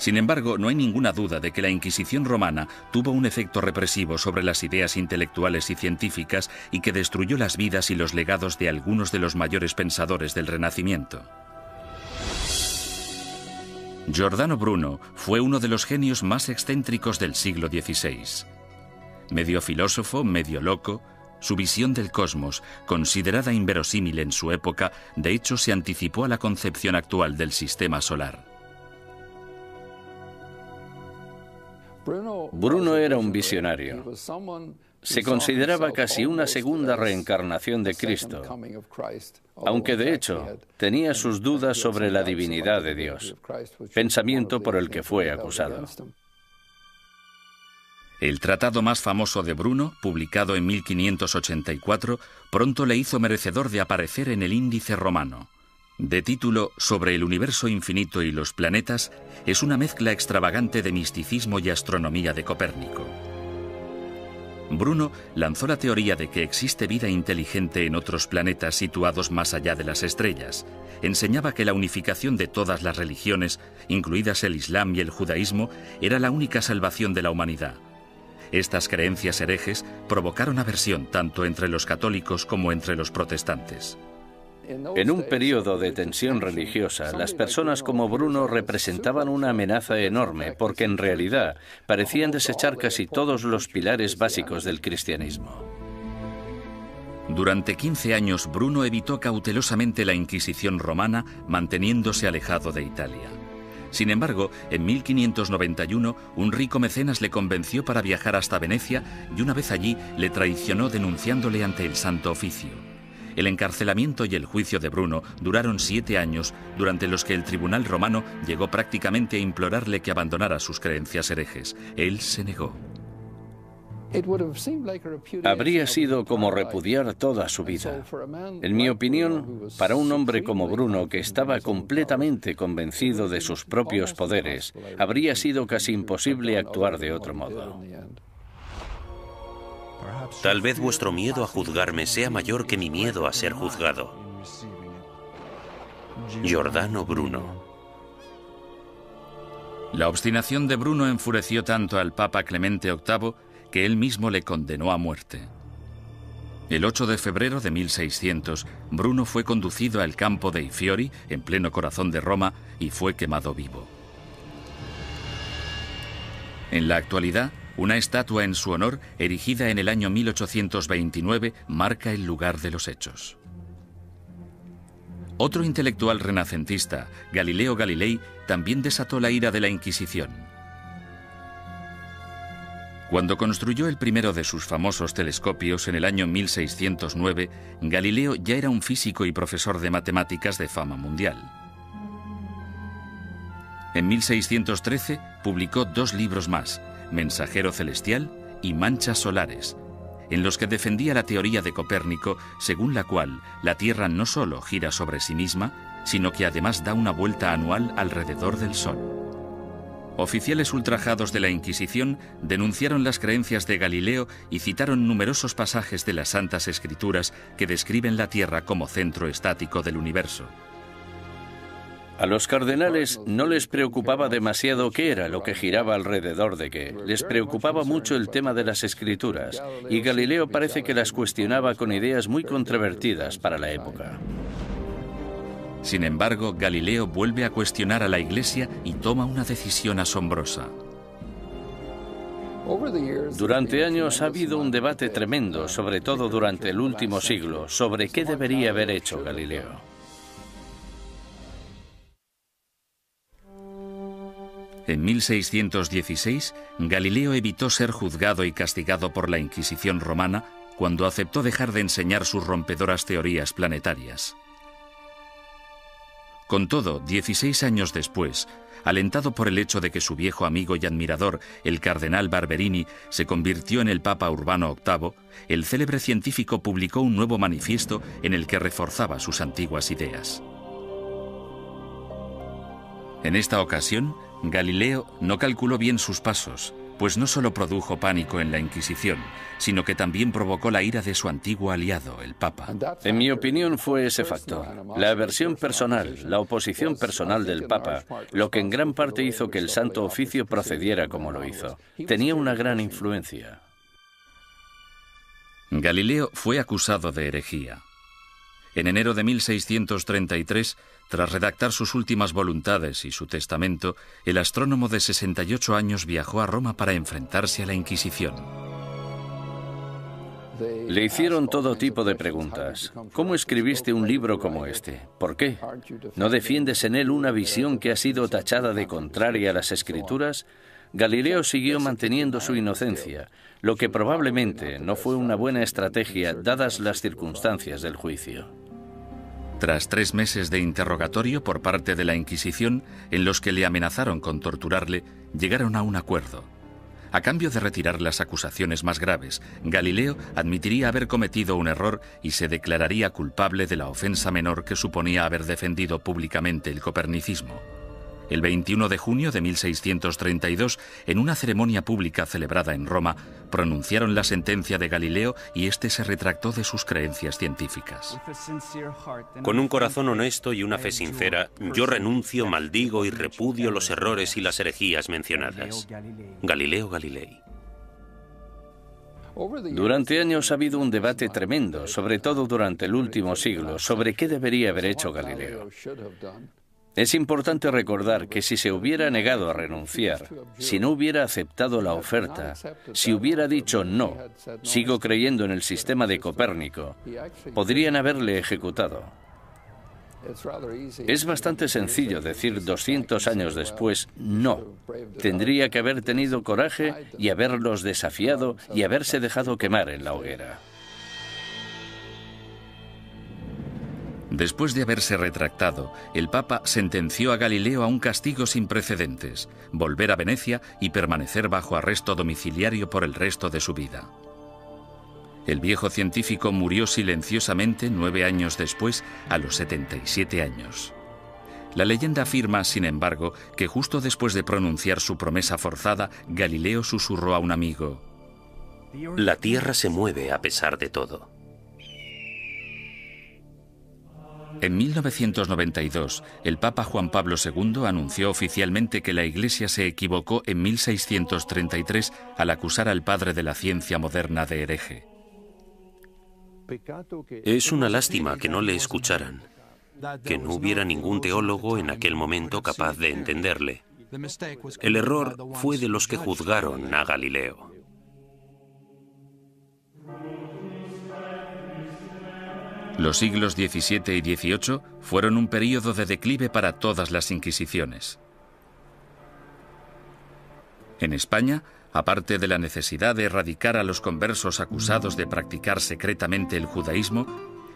Sin embargo, no hay ninguna duda de que la Inquisición romana tuvo un efecto represivo sobre las ideas intelectuales y científicas y que destruyó las vidas y los legados de algunos de los mayores pensadores del Renacimiento. Giordano Bruno fue uno de los genios más excéntricos del siglo XVI. Medio filósofo, medio loco, su visión del cosmos, considerada inverosímil en su época, de hecho se anticipó a la concepción actual del sistema solar. Bruno era un visionario. Se consideraba casi una segunda reencarnación de Cristo, aunque de hecho tenía sus dudas sobre la divinidad de Dios, pensamiento por el que fue acusado. El tratado más famoso de Bruno, publicado en 1584, pronto le hizo merecedor de aparecer en el Índice romano. De título Sobre el universo infinito y los planetas, es una mezcla extravagante de misticismo y astronomía de Copérnico. Bruno lanzó la teoría de que existe vida inteligente en otros planetas situados más allá de las estrellas. Enseñaba que la unificación de todas las religiones, incluidas el Islam y el judaísmo, era la única salvación de la humanidad. Estas creencias herejes provocaron aversión tanto entre los católicos como entre los protestantes. En un periodo de tensión religiosa, las personas como Bruno representaban una amenaza enorme porque en realidad parecían desechar casi todos los pilares básicos del cristianismo. Durante 15 años, Bruno evitó cautelosamente la Inquisición romana, manteniéndose alejado de Italia. Sin embargo, en 1591, un rico mecenas le convenció para viajar hasta Venecia y una vez allí le traicionó denunciándole ante el Santo Oficio. El encarcelamiento y el juicio de Bruno duraron 7 años, durante los que el tribunal romano llegó prácticamente a implorarle que abandonara sus creencias herejes. Él se negó. Habría sido como repudiar toda su vida. En mi opinión, para un hombre como Bruno, que estaba completamente convencido de sus propios poderes, habría sido casi imposible actuar de otro modo. Tal vez vuestro miedo a juzgarme sea mayor que mi miedo a ser juzgado. Giordano Bruno. La obstinación de Bruno enfureció tanto al Papa Clemente VIII que él mismo le condenó a muerte. El 8 de febrero de 1600, Bruno fue conducido al campo dei Fiori, en pleno corazón de Roma, y fue quemado vivo. En la actualidad, una estatua en su honor, erigida en el año 1829, marca el lugar de los hechos. Otro intelectual renacentista, Galileo Galilei, también desató la ira de la Inquisición. Cuando construyó el primero de sus famosos telescopios en el año 1609, Galileo ya era un físico y profesor de matemáticas de fama mundial. En 1613 publicó 2 libros más, Mensajero Celestial y Manchas Solares, en los que defendía la teoría de Copérnico, según la cual la Tierra no solo gira sobre sí misma, sino que además da una vuelta anual alrededor del Sol. Oficiales ultrajados de la Inquisición denunciaron las creencias de Galileo y citaron numerosos pasajes de las Santas Escrituras que describen la Tierra como centro estático del universo. A los cardenales no les preocupaba demasiado qué era lo que giraba alrededor de qué. Les preocupaba mucho el tema de las escrituras, y Galileo parece que las cuestionaba con ideas muy controvertidas para la época. Sin embargo, Galileo vuelve a cuestionar a la Iglesia y toma una decisión asombrosa. Durante años ha habido un debate tremendo, sobre todo durante el último siglo, sobre qué debería haber hecho Galileo. En 1616, Galileo evitó ser juzgado y castigado por la Inquisición romana cuando aceptó dejar de enseñar sus rompedoras teorías planetarias. Con todo, 16 años después, alentado por el hecho de que su viejo amigo y admirador, el cardenal Barberini, se convirtió en el Papa Urbano VIII, el célebre científico publicó un nuevo manifiesto en el que reforzaba sus antiguas ideas. En esta ocasión, Galileo no calculó bien sus pasos, pues no solo produjo pánico en la Inquisición, sino que también provocó la ira de su antiguo aliado, el Papa. En mi opinión fue ese factor, la aversión personal, la oposición personal del Papa, lo que en gran parte hizo que el Santo Oficio procediera como lo hizo. Tenía una gran influencia. Galileo fue acusado de herejía. En enero de 1633, tras redactar sus últimas voluntades y su testamento, el astrónomo de 68 años viajó a Roma para enfrentarse a la Inquisición. Le hicieron todo tipo de preguntas. ¿Cómo escribiste un libro como este? ¿Por qué? ¿No defiendes en él una visión que ha sido tachada de contraria a las Escrituras? Galileo siguió manteniendo su inocencia, lo que probablemente no fue una buena estrategia dadas las circunstancias del juicio. Tras 3 meses de interrogatorio por parte de la Inquisición, en los que le amenazaron con torturarle, llegaron a un acuerdo. A cambio de retirar las acusaciones más graves, Galileo admitiría haber cometido un error y se declararía culpable de la ofensa menor que suponía haber defendido públicamente el copernicismo. El 21 de junio de 1632, en una ceremonia pública celebrada en Roma, pronunciaron la sentencia de Galileo y éste se retractó de sus creencias científicas. Con un corazón honesto y una fe sincera, yo renuncio, maldigo y repudio los errores y las herejías mencionadas. Galileo Galilei. Durante años ha habido un debate tremendo, sobre todo durante el último siglo, sobre qué debería haber hecho Galileo. Es importante recordar que si se hubiera negado a renunciar, si no hubiera aceptado la oferta, si hubiera dicho no, sigo creyendo en el sistema de Copérnico, podrían haberle ejecutado. Es bastante sencillo decir 200 años después no. Tendría que haber tenido coraje y haberlos desafiado y haberse dejado quemar en la hoguera. Después de haberse retractado, el Papa sentenció a Galileo a un castigo sin precedentes, volver a Venecia y permanecer bajo arresto domiciliario por el resto de su vida. El viejo científico murió silenciosamente 9 años después, a los 77 años. La leyenda afirma, sin embargo, que justo después de pronunciar su promesa forzada, Galileo susurró a un amigo: La Tierra se mueve a pesar de todo. En 1992, el Papa Juan Pablo II anunció oficialmente que la Iglesia se equivocó en 1633 al acusar al padre de la ciencia moderna de hereje. Es una lástima que no le escucharan, que no hubiera ningún teólogo en aquel momento capaz de entenderle. El error fue de los que juzgaron a Galileo. Los siglos XVII y XVIII fueron un período de declive para todas las inquisiciones. En España, aparte de la necesidad de erradicar a los conversos acusados de practicar secretamente el judaísmo,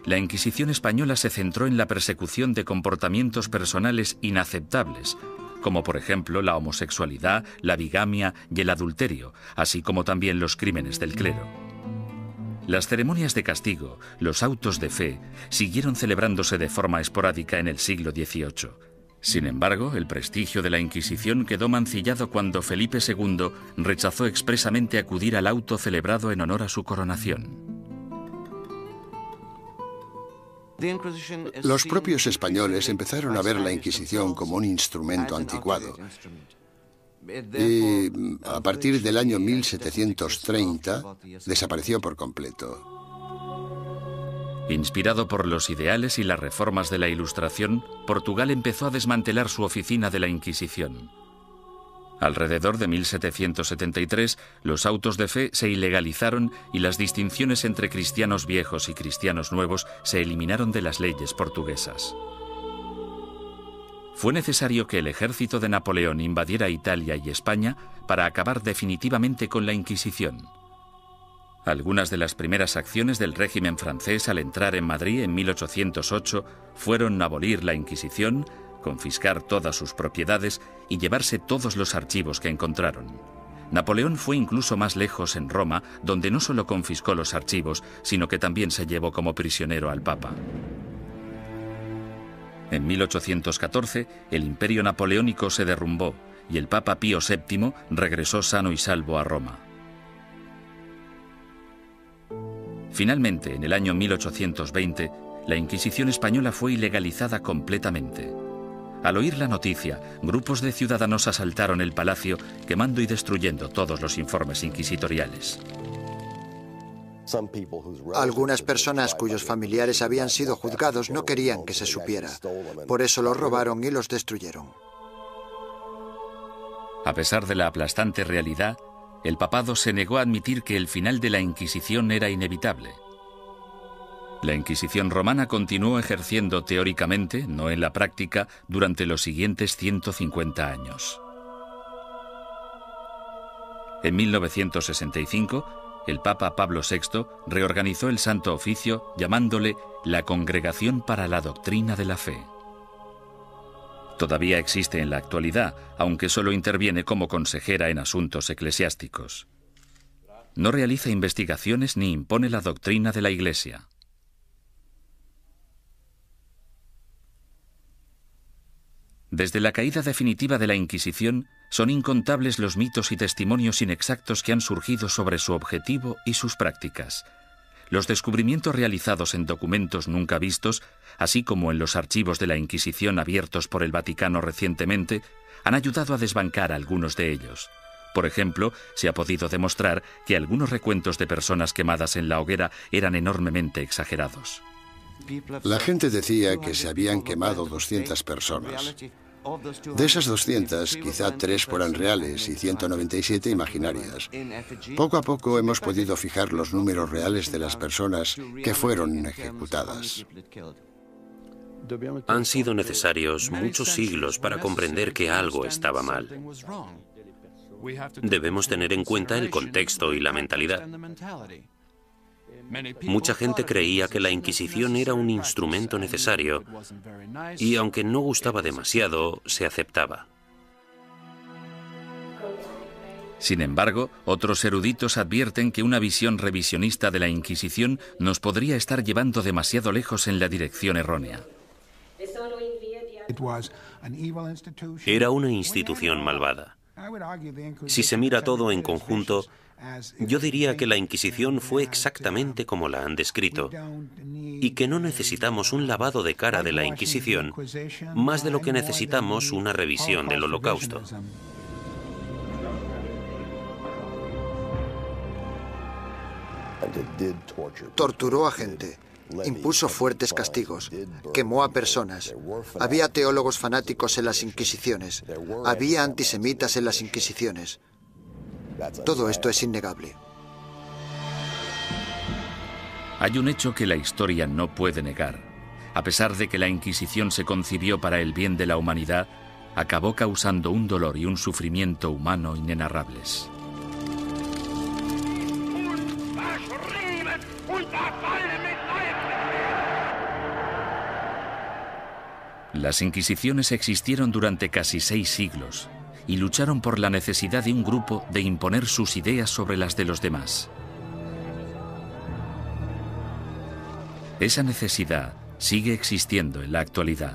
la Inquisición española se centró en la persecución de comportamientos personales inaceptables, como por ejemplo la homosexualidad, la bigamia y el adulterio, así como también los crímenes del clero. Las ceremonias de castigo, los autos de fe, siguieron celebrándose de forma esporádica en el siglo XVIII. Sin embargo, el prestigio de la Inquisición quedó mancillado cuando Felipe II rechazó expresamente acudir al auto celebrado en honor a su coronación. Los propios españoles empezaron a ver la Inquisición como un instrumento anticuado. Y a partir del año 1730 desapareció por completo. Inspirado por los ideales y las reformas de la Ilustración, Portugal empezó a desmantelar su oficina de la Inquisición. Alrededor de 1773, los autos de fe se ilegalizaron y las distinciones entre cristianos viejos y cristianos nuevos se eliminaron de las leyes portuguesas. Fue necesario que el ejército de Napoleón invadiera Italia y España para acabar definitivamente con la Inquisición. Algunas de las primeras acciones del régimen francés al entrar en Madrid en 1808 fueron abolir la Inquisición, confiscar todas sus propiedades y llevarse todos los archivos que encontraron. Napoleón fue incluso más lejos en Roma, donde no solo confiscó los archivos, sino que también se llevó como prisionero al Papa. En 1814, el imperio napoleónico se derrumbó y el Papa Pío VII regresó sano y salvo a Roma. Finalmente, en el año 1820, la Inquisición española fue ilegalizada completamente. Al oír la noticia, grupos de ciudadanos asaltaron el palacio, quemando y destruyendo todos los informes inquisitoriales. Algunas personas cuyos familiares habían sido juzgados no querían que se supiera. Por eso los robaron y los destruyeron. A pesar de la aplastante realidad, el papado se negó a admitir que el final de la Inquisición era inevitable. La Inquisición romana continuó ejerciendo teóricamente, no en la práctica, durante los siguientes 150 años. En 1965, el Papa Pablo VI reorganizó el Santo Oficio llamándole la Congregación para la Doctrina de la Fe. Todavía existe en la actualidad, aunque solo interviene como consejera en asuntos eclesiásticos. No realiza investigaciones ni impone la doctrina de la Iglesia. Desde la caída definitiva de la Inquisición, son incontables los mitos y testimonios inexactos que han surgido sobre su objetivo y sus prácticas. Los descubrimientos realizados en documentos nunca vistos, así como en los archivos de la Inquisición abiertos por el Vaticano recientemente, han ayudado a desbancar algunos de ellos. Por ejemplo, se ha podido demostrar que algunos recuentos de personas quemadas en la hoguera eran enormemente exagerados. La gente decía que se habían quemado 200 personas. De esas 200, quizá 3 fueran reales y 197 imaginarias. Poco a poco hemos podido fijar los números reales de las personas que fueron ejecutadas. Han sido necesarios muchos siglos para comprender que algo estaba mal. Debemos tener en cuenta el contexto y la mentalidad. Mucha gente creía que la Inquisición era un instrumento necesario y, aunque no gustaba demasiado, se aceptaba. Sin embargo, otros eruditos advierten que una visión revisionista de la Inquisición nos podría estar llevando demasiado lejos en la dirección errónea. Era una institución malvada. Si se mira todo en conjunto, yo diría que la Inquisición fue exactamente como la han descrito y que no necesitamos un lavado de cara de la Inquisición más de lo que necesitamos una revisión del Holocausto. Torturó a gente, impuso fuertes castigos, quemó a personas. Había teólogos fanáticos en las Inquisiciones, había antisemitas en las Inquisiciones. Todo esto es innegable. Hay un hecho que la historia no puede negar. A pesar de que la Inquisición se concibió para el bien de la humanidad, acabó causando un dolor y un sufrimiento humano inenarrables. Las Inquisiciones existieron durante casi 6 siglos y lucharon por la necesidad de un grupo de imponer sus ideas sobre las de los demás. Esa necesidad sigue existiendo en la actualidad.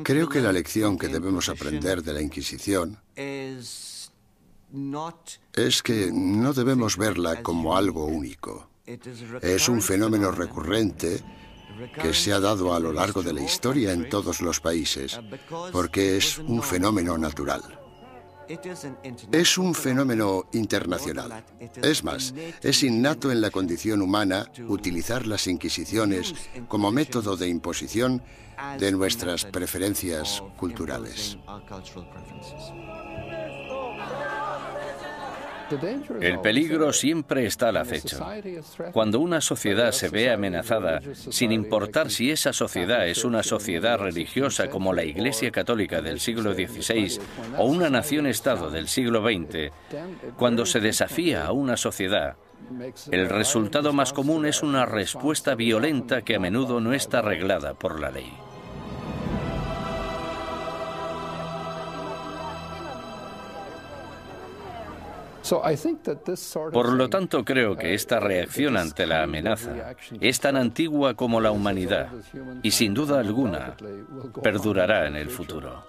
Creo que la lección que debemos aprender de la Inquisición es que no debemos verla como algo único. Es un fenómeno recurrente que se ha dado a lo largo de la historia en todos los países, porque es un fenómeno natural. Es un fenómeno internacional. Es más, es innato en la condición humana utilizar las inquisiciones como método de imposición de nuestras preferencias culturales. El peligro siempre está al acecho. Cuando una sociedad se ve amenazada, sin importar si esa sociedad es una sociedad religiosa como la Iglesia Católica del siglo XVI o una nación-estado del siglo XX, cuando se desafía a una sociedad, el resultado más común es una respuesta violenta que a menudo no está arreglada por la ley. Por lo tanto, creo que esta reacción ante la amenaza es tan antigua como la humanidad y, sin duda alguna, perdurará en el futuro.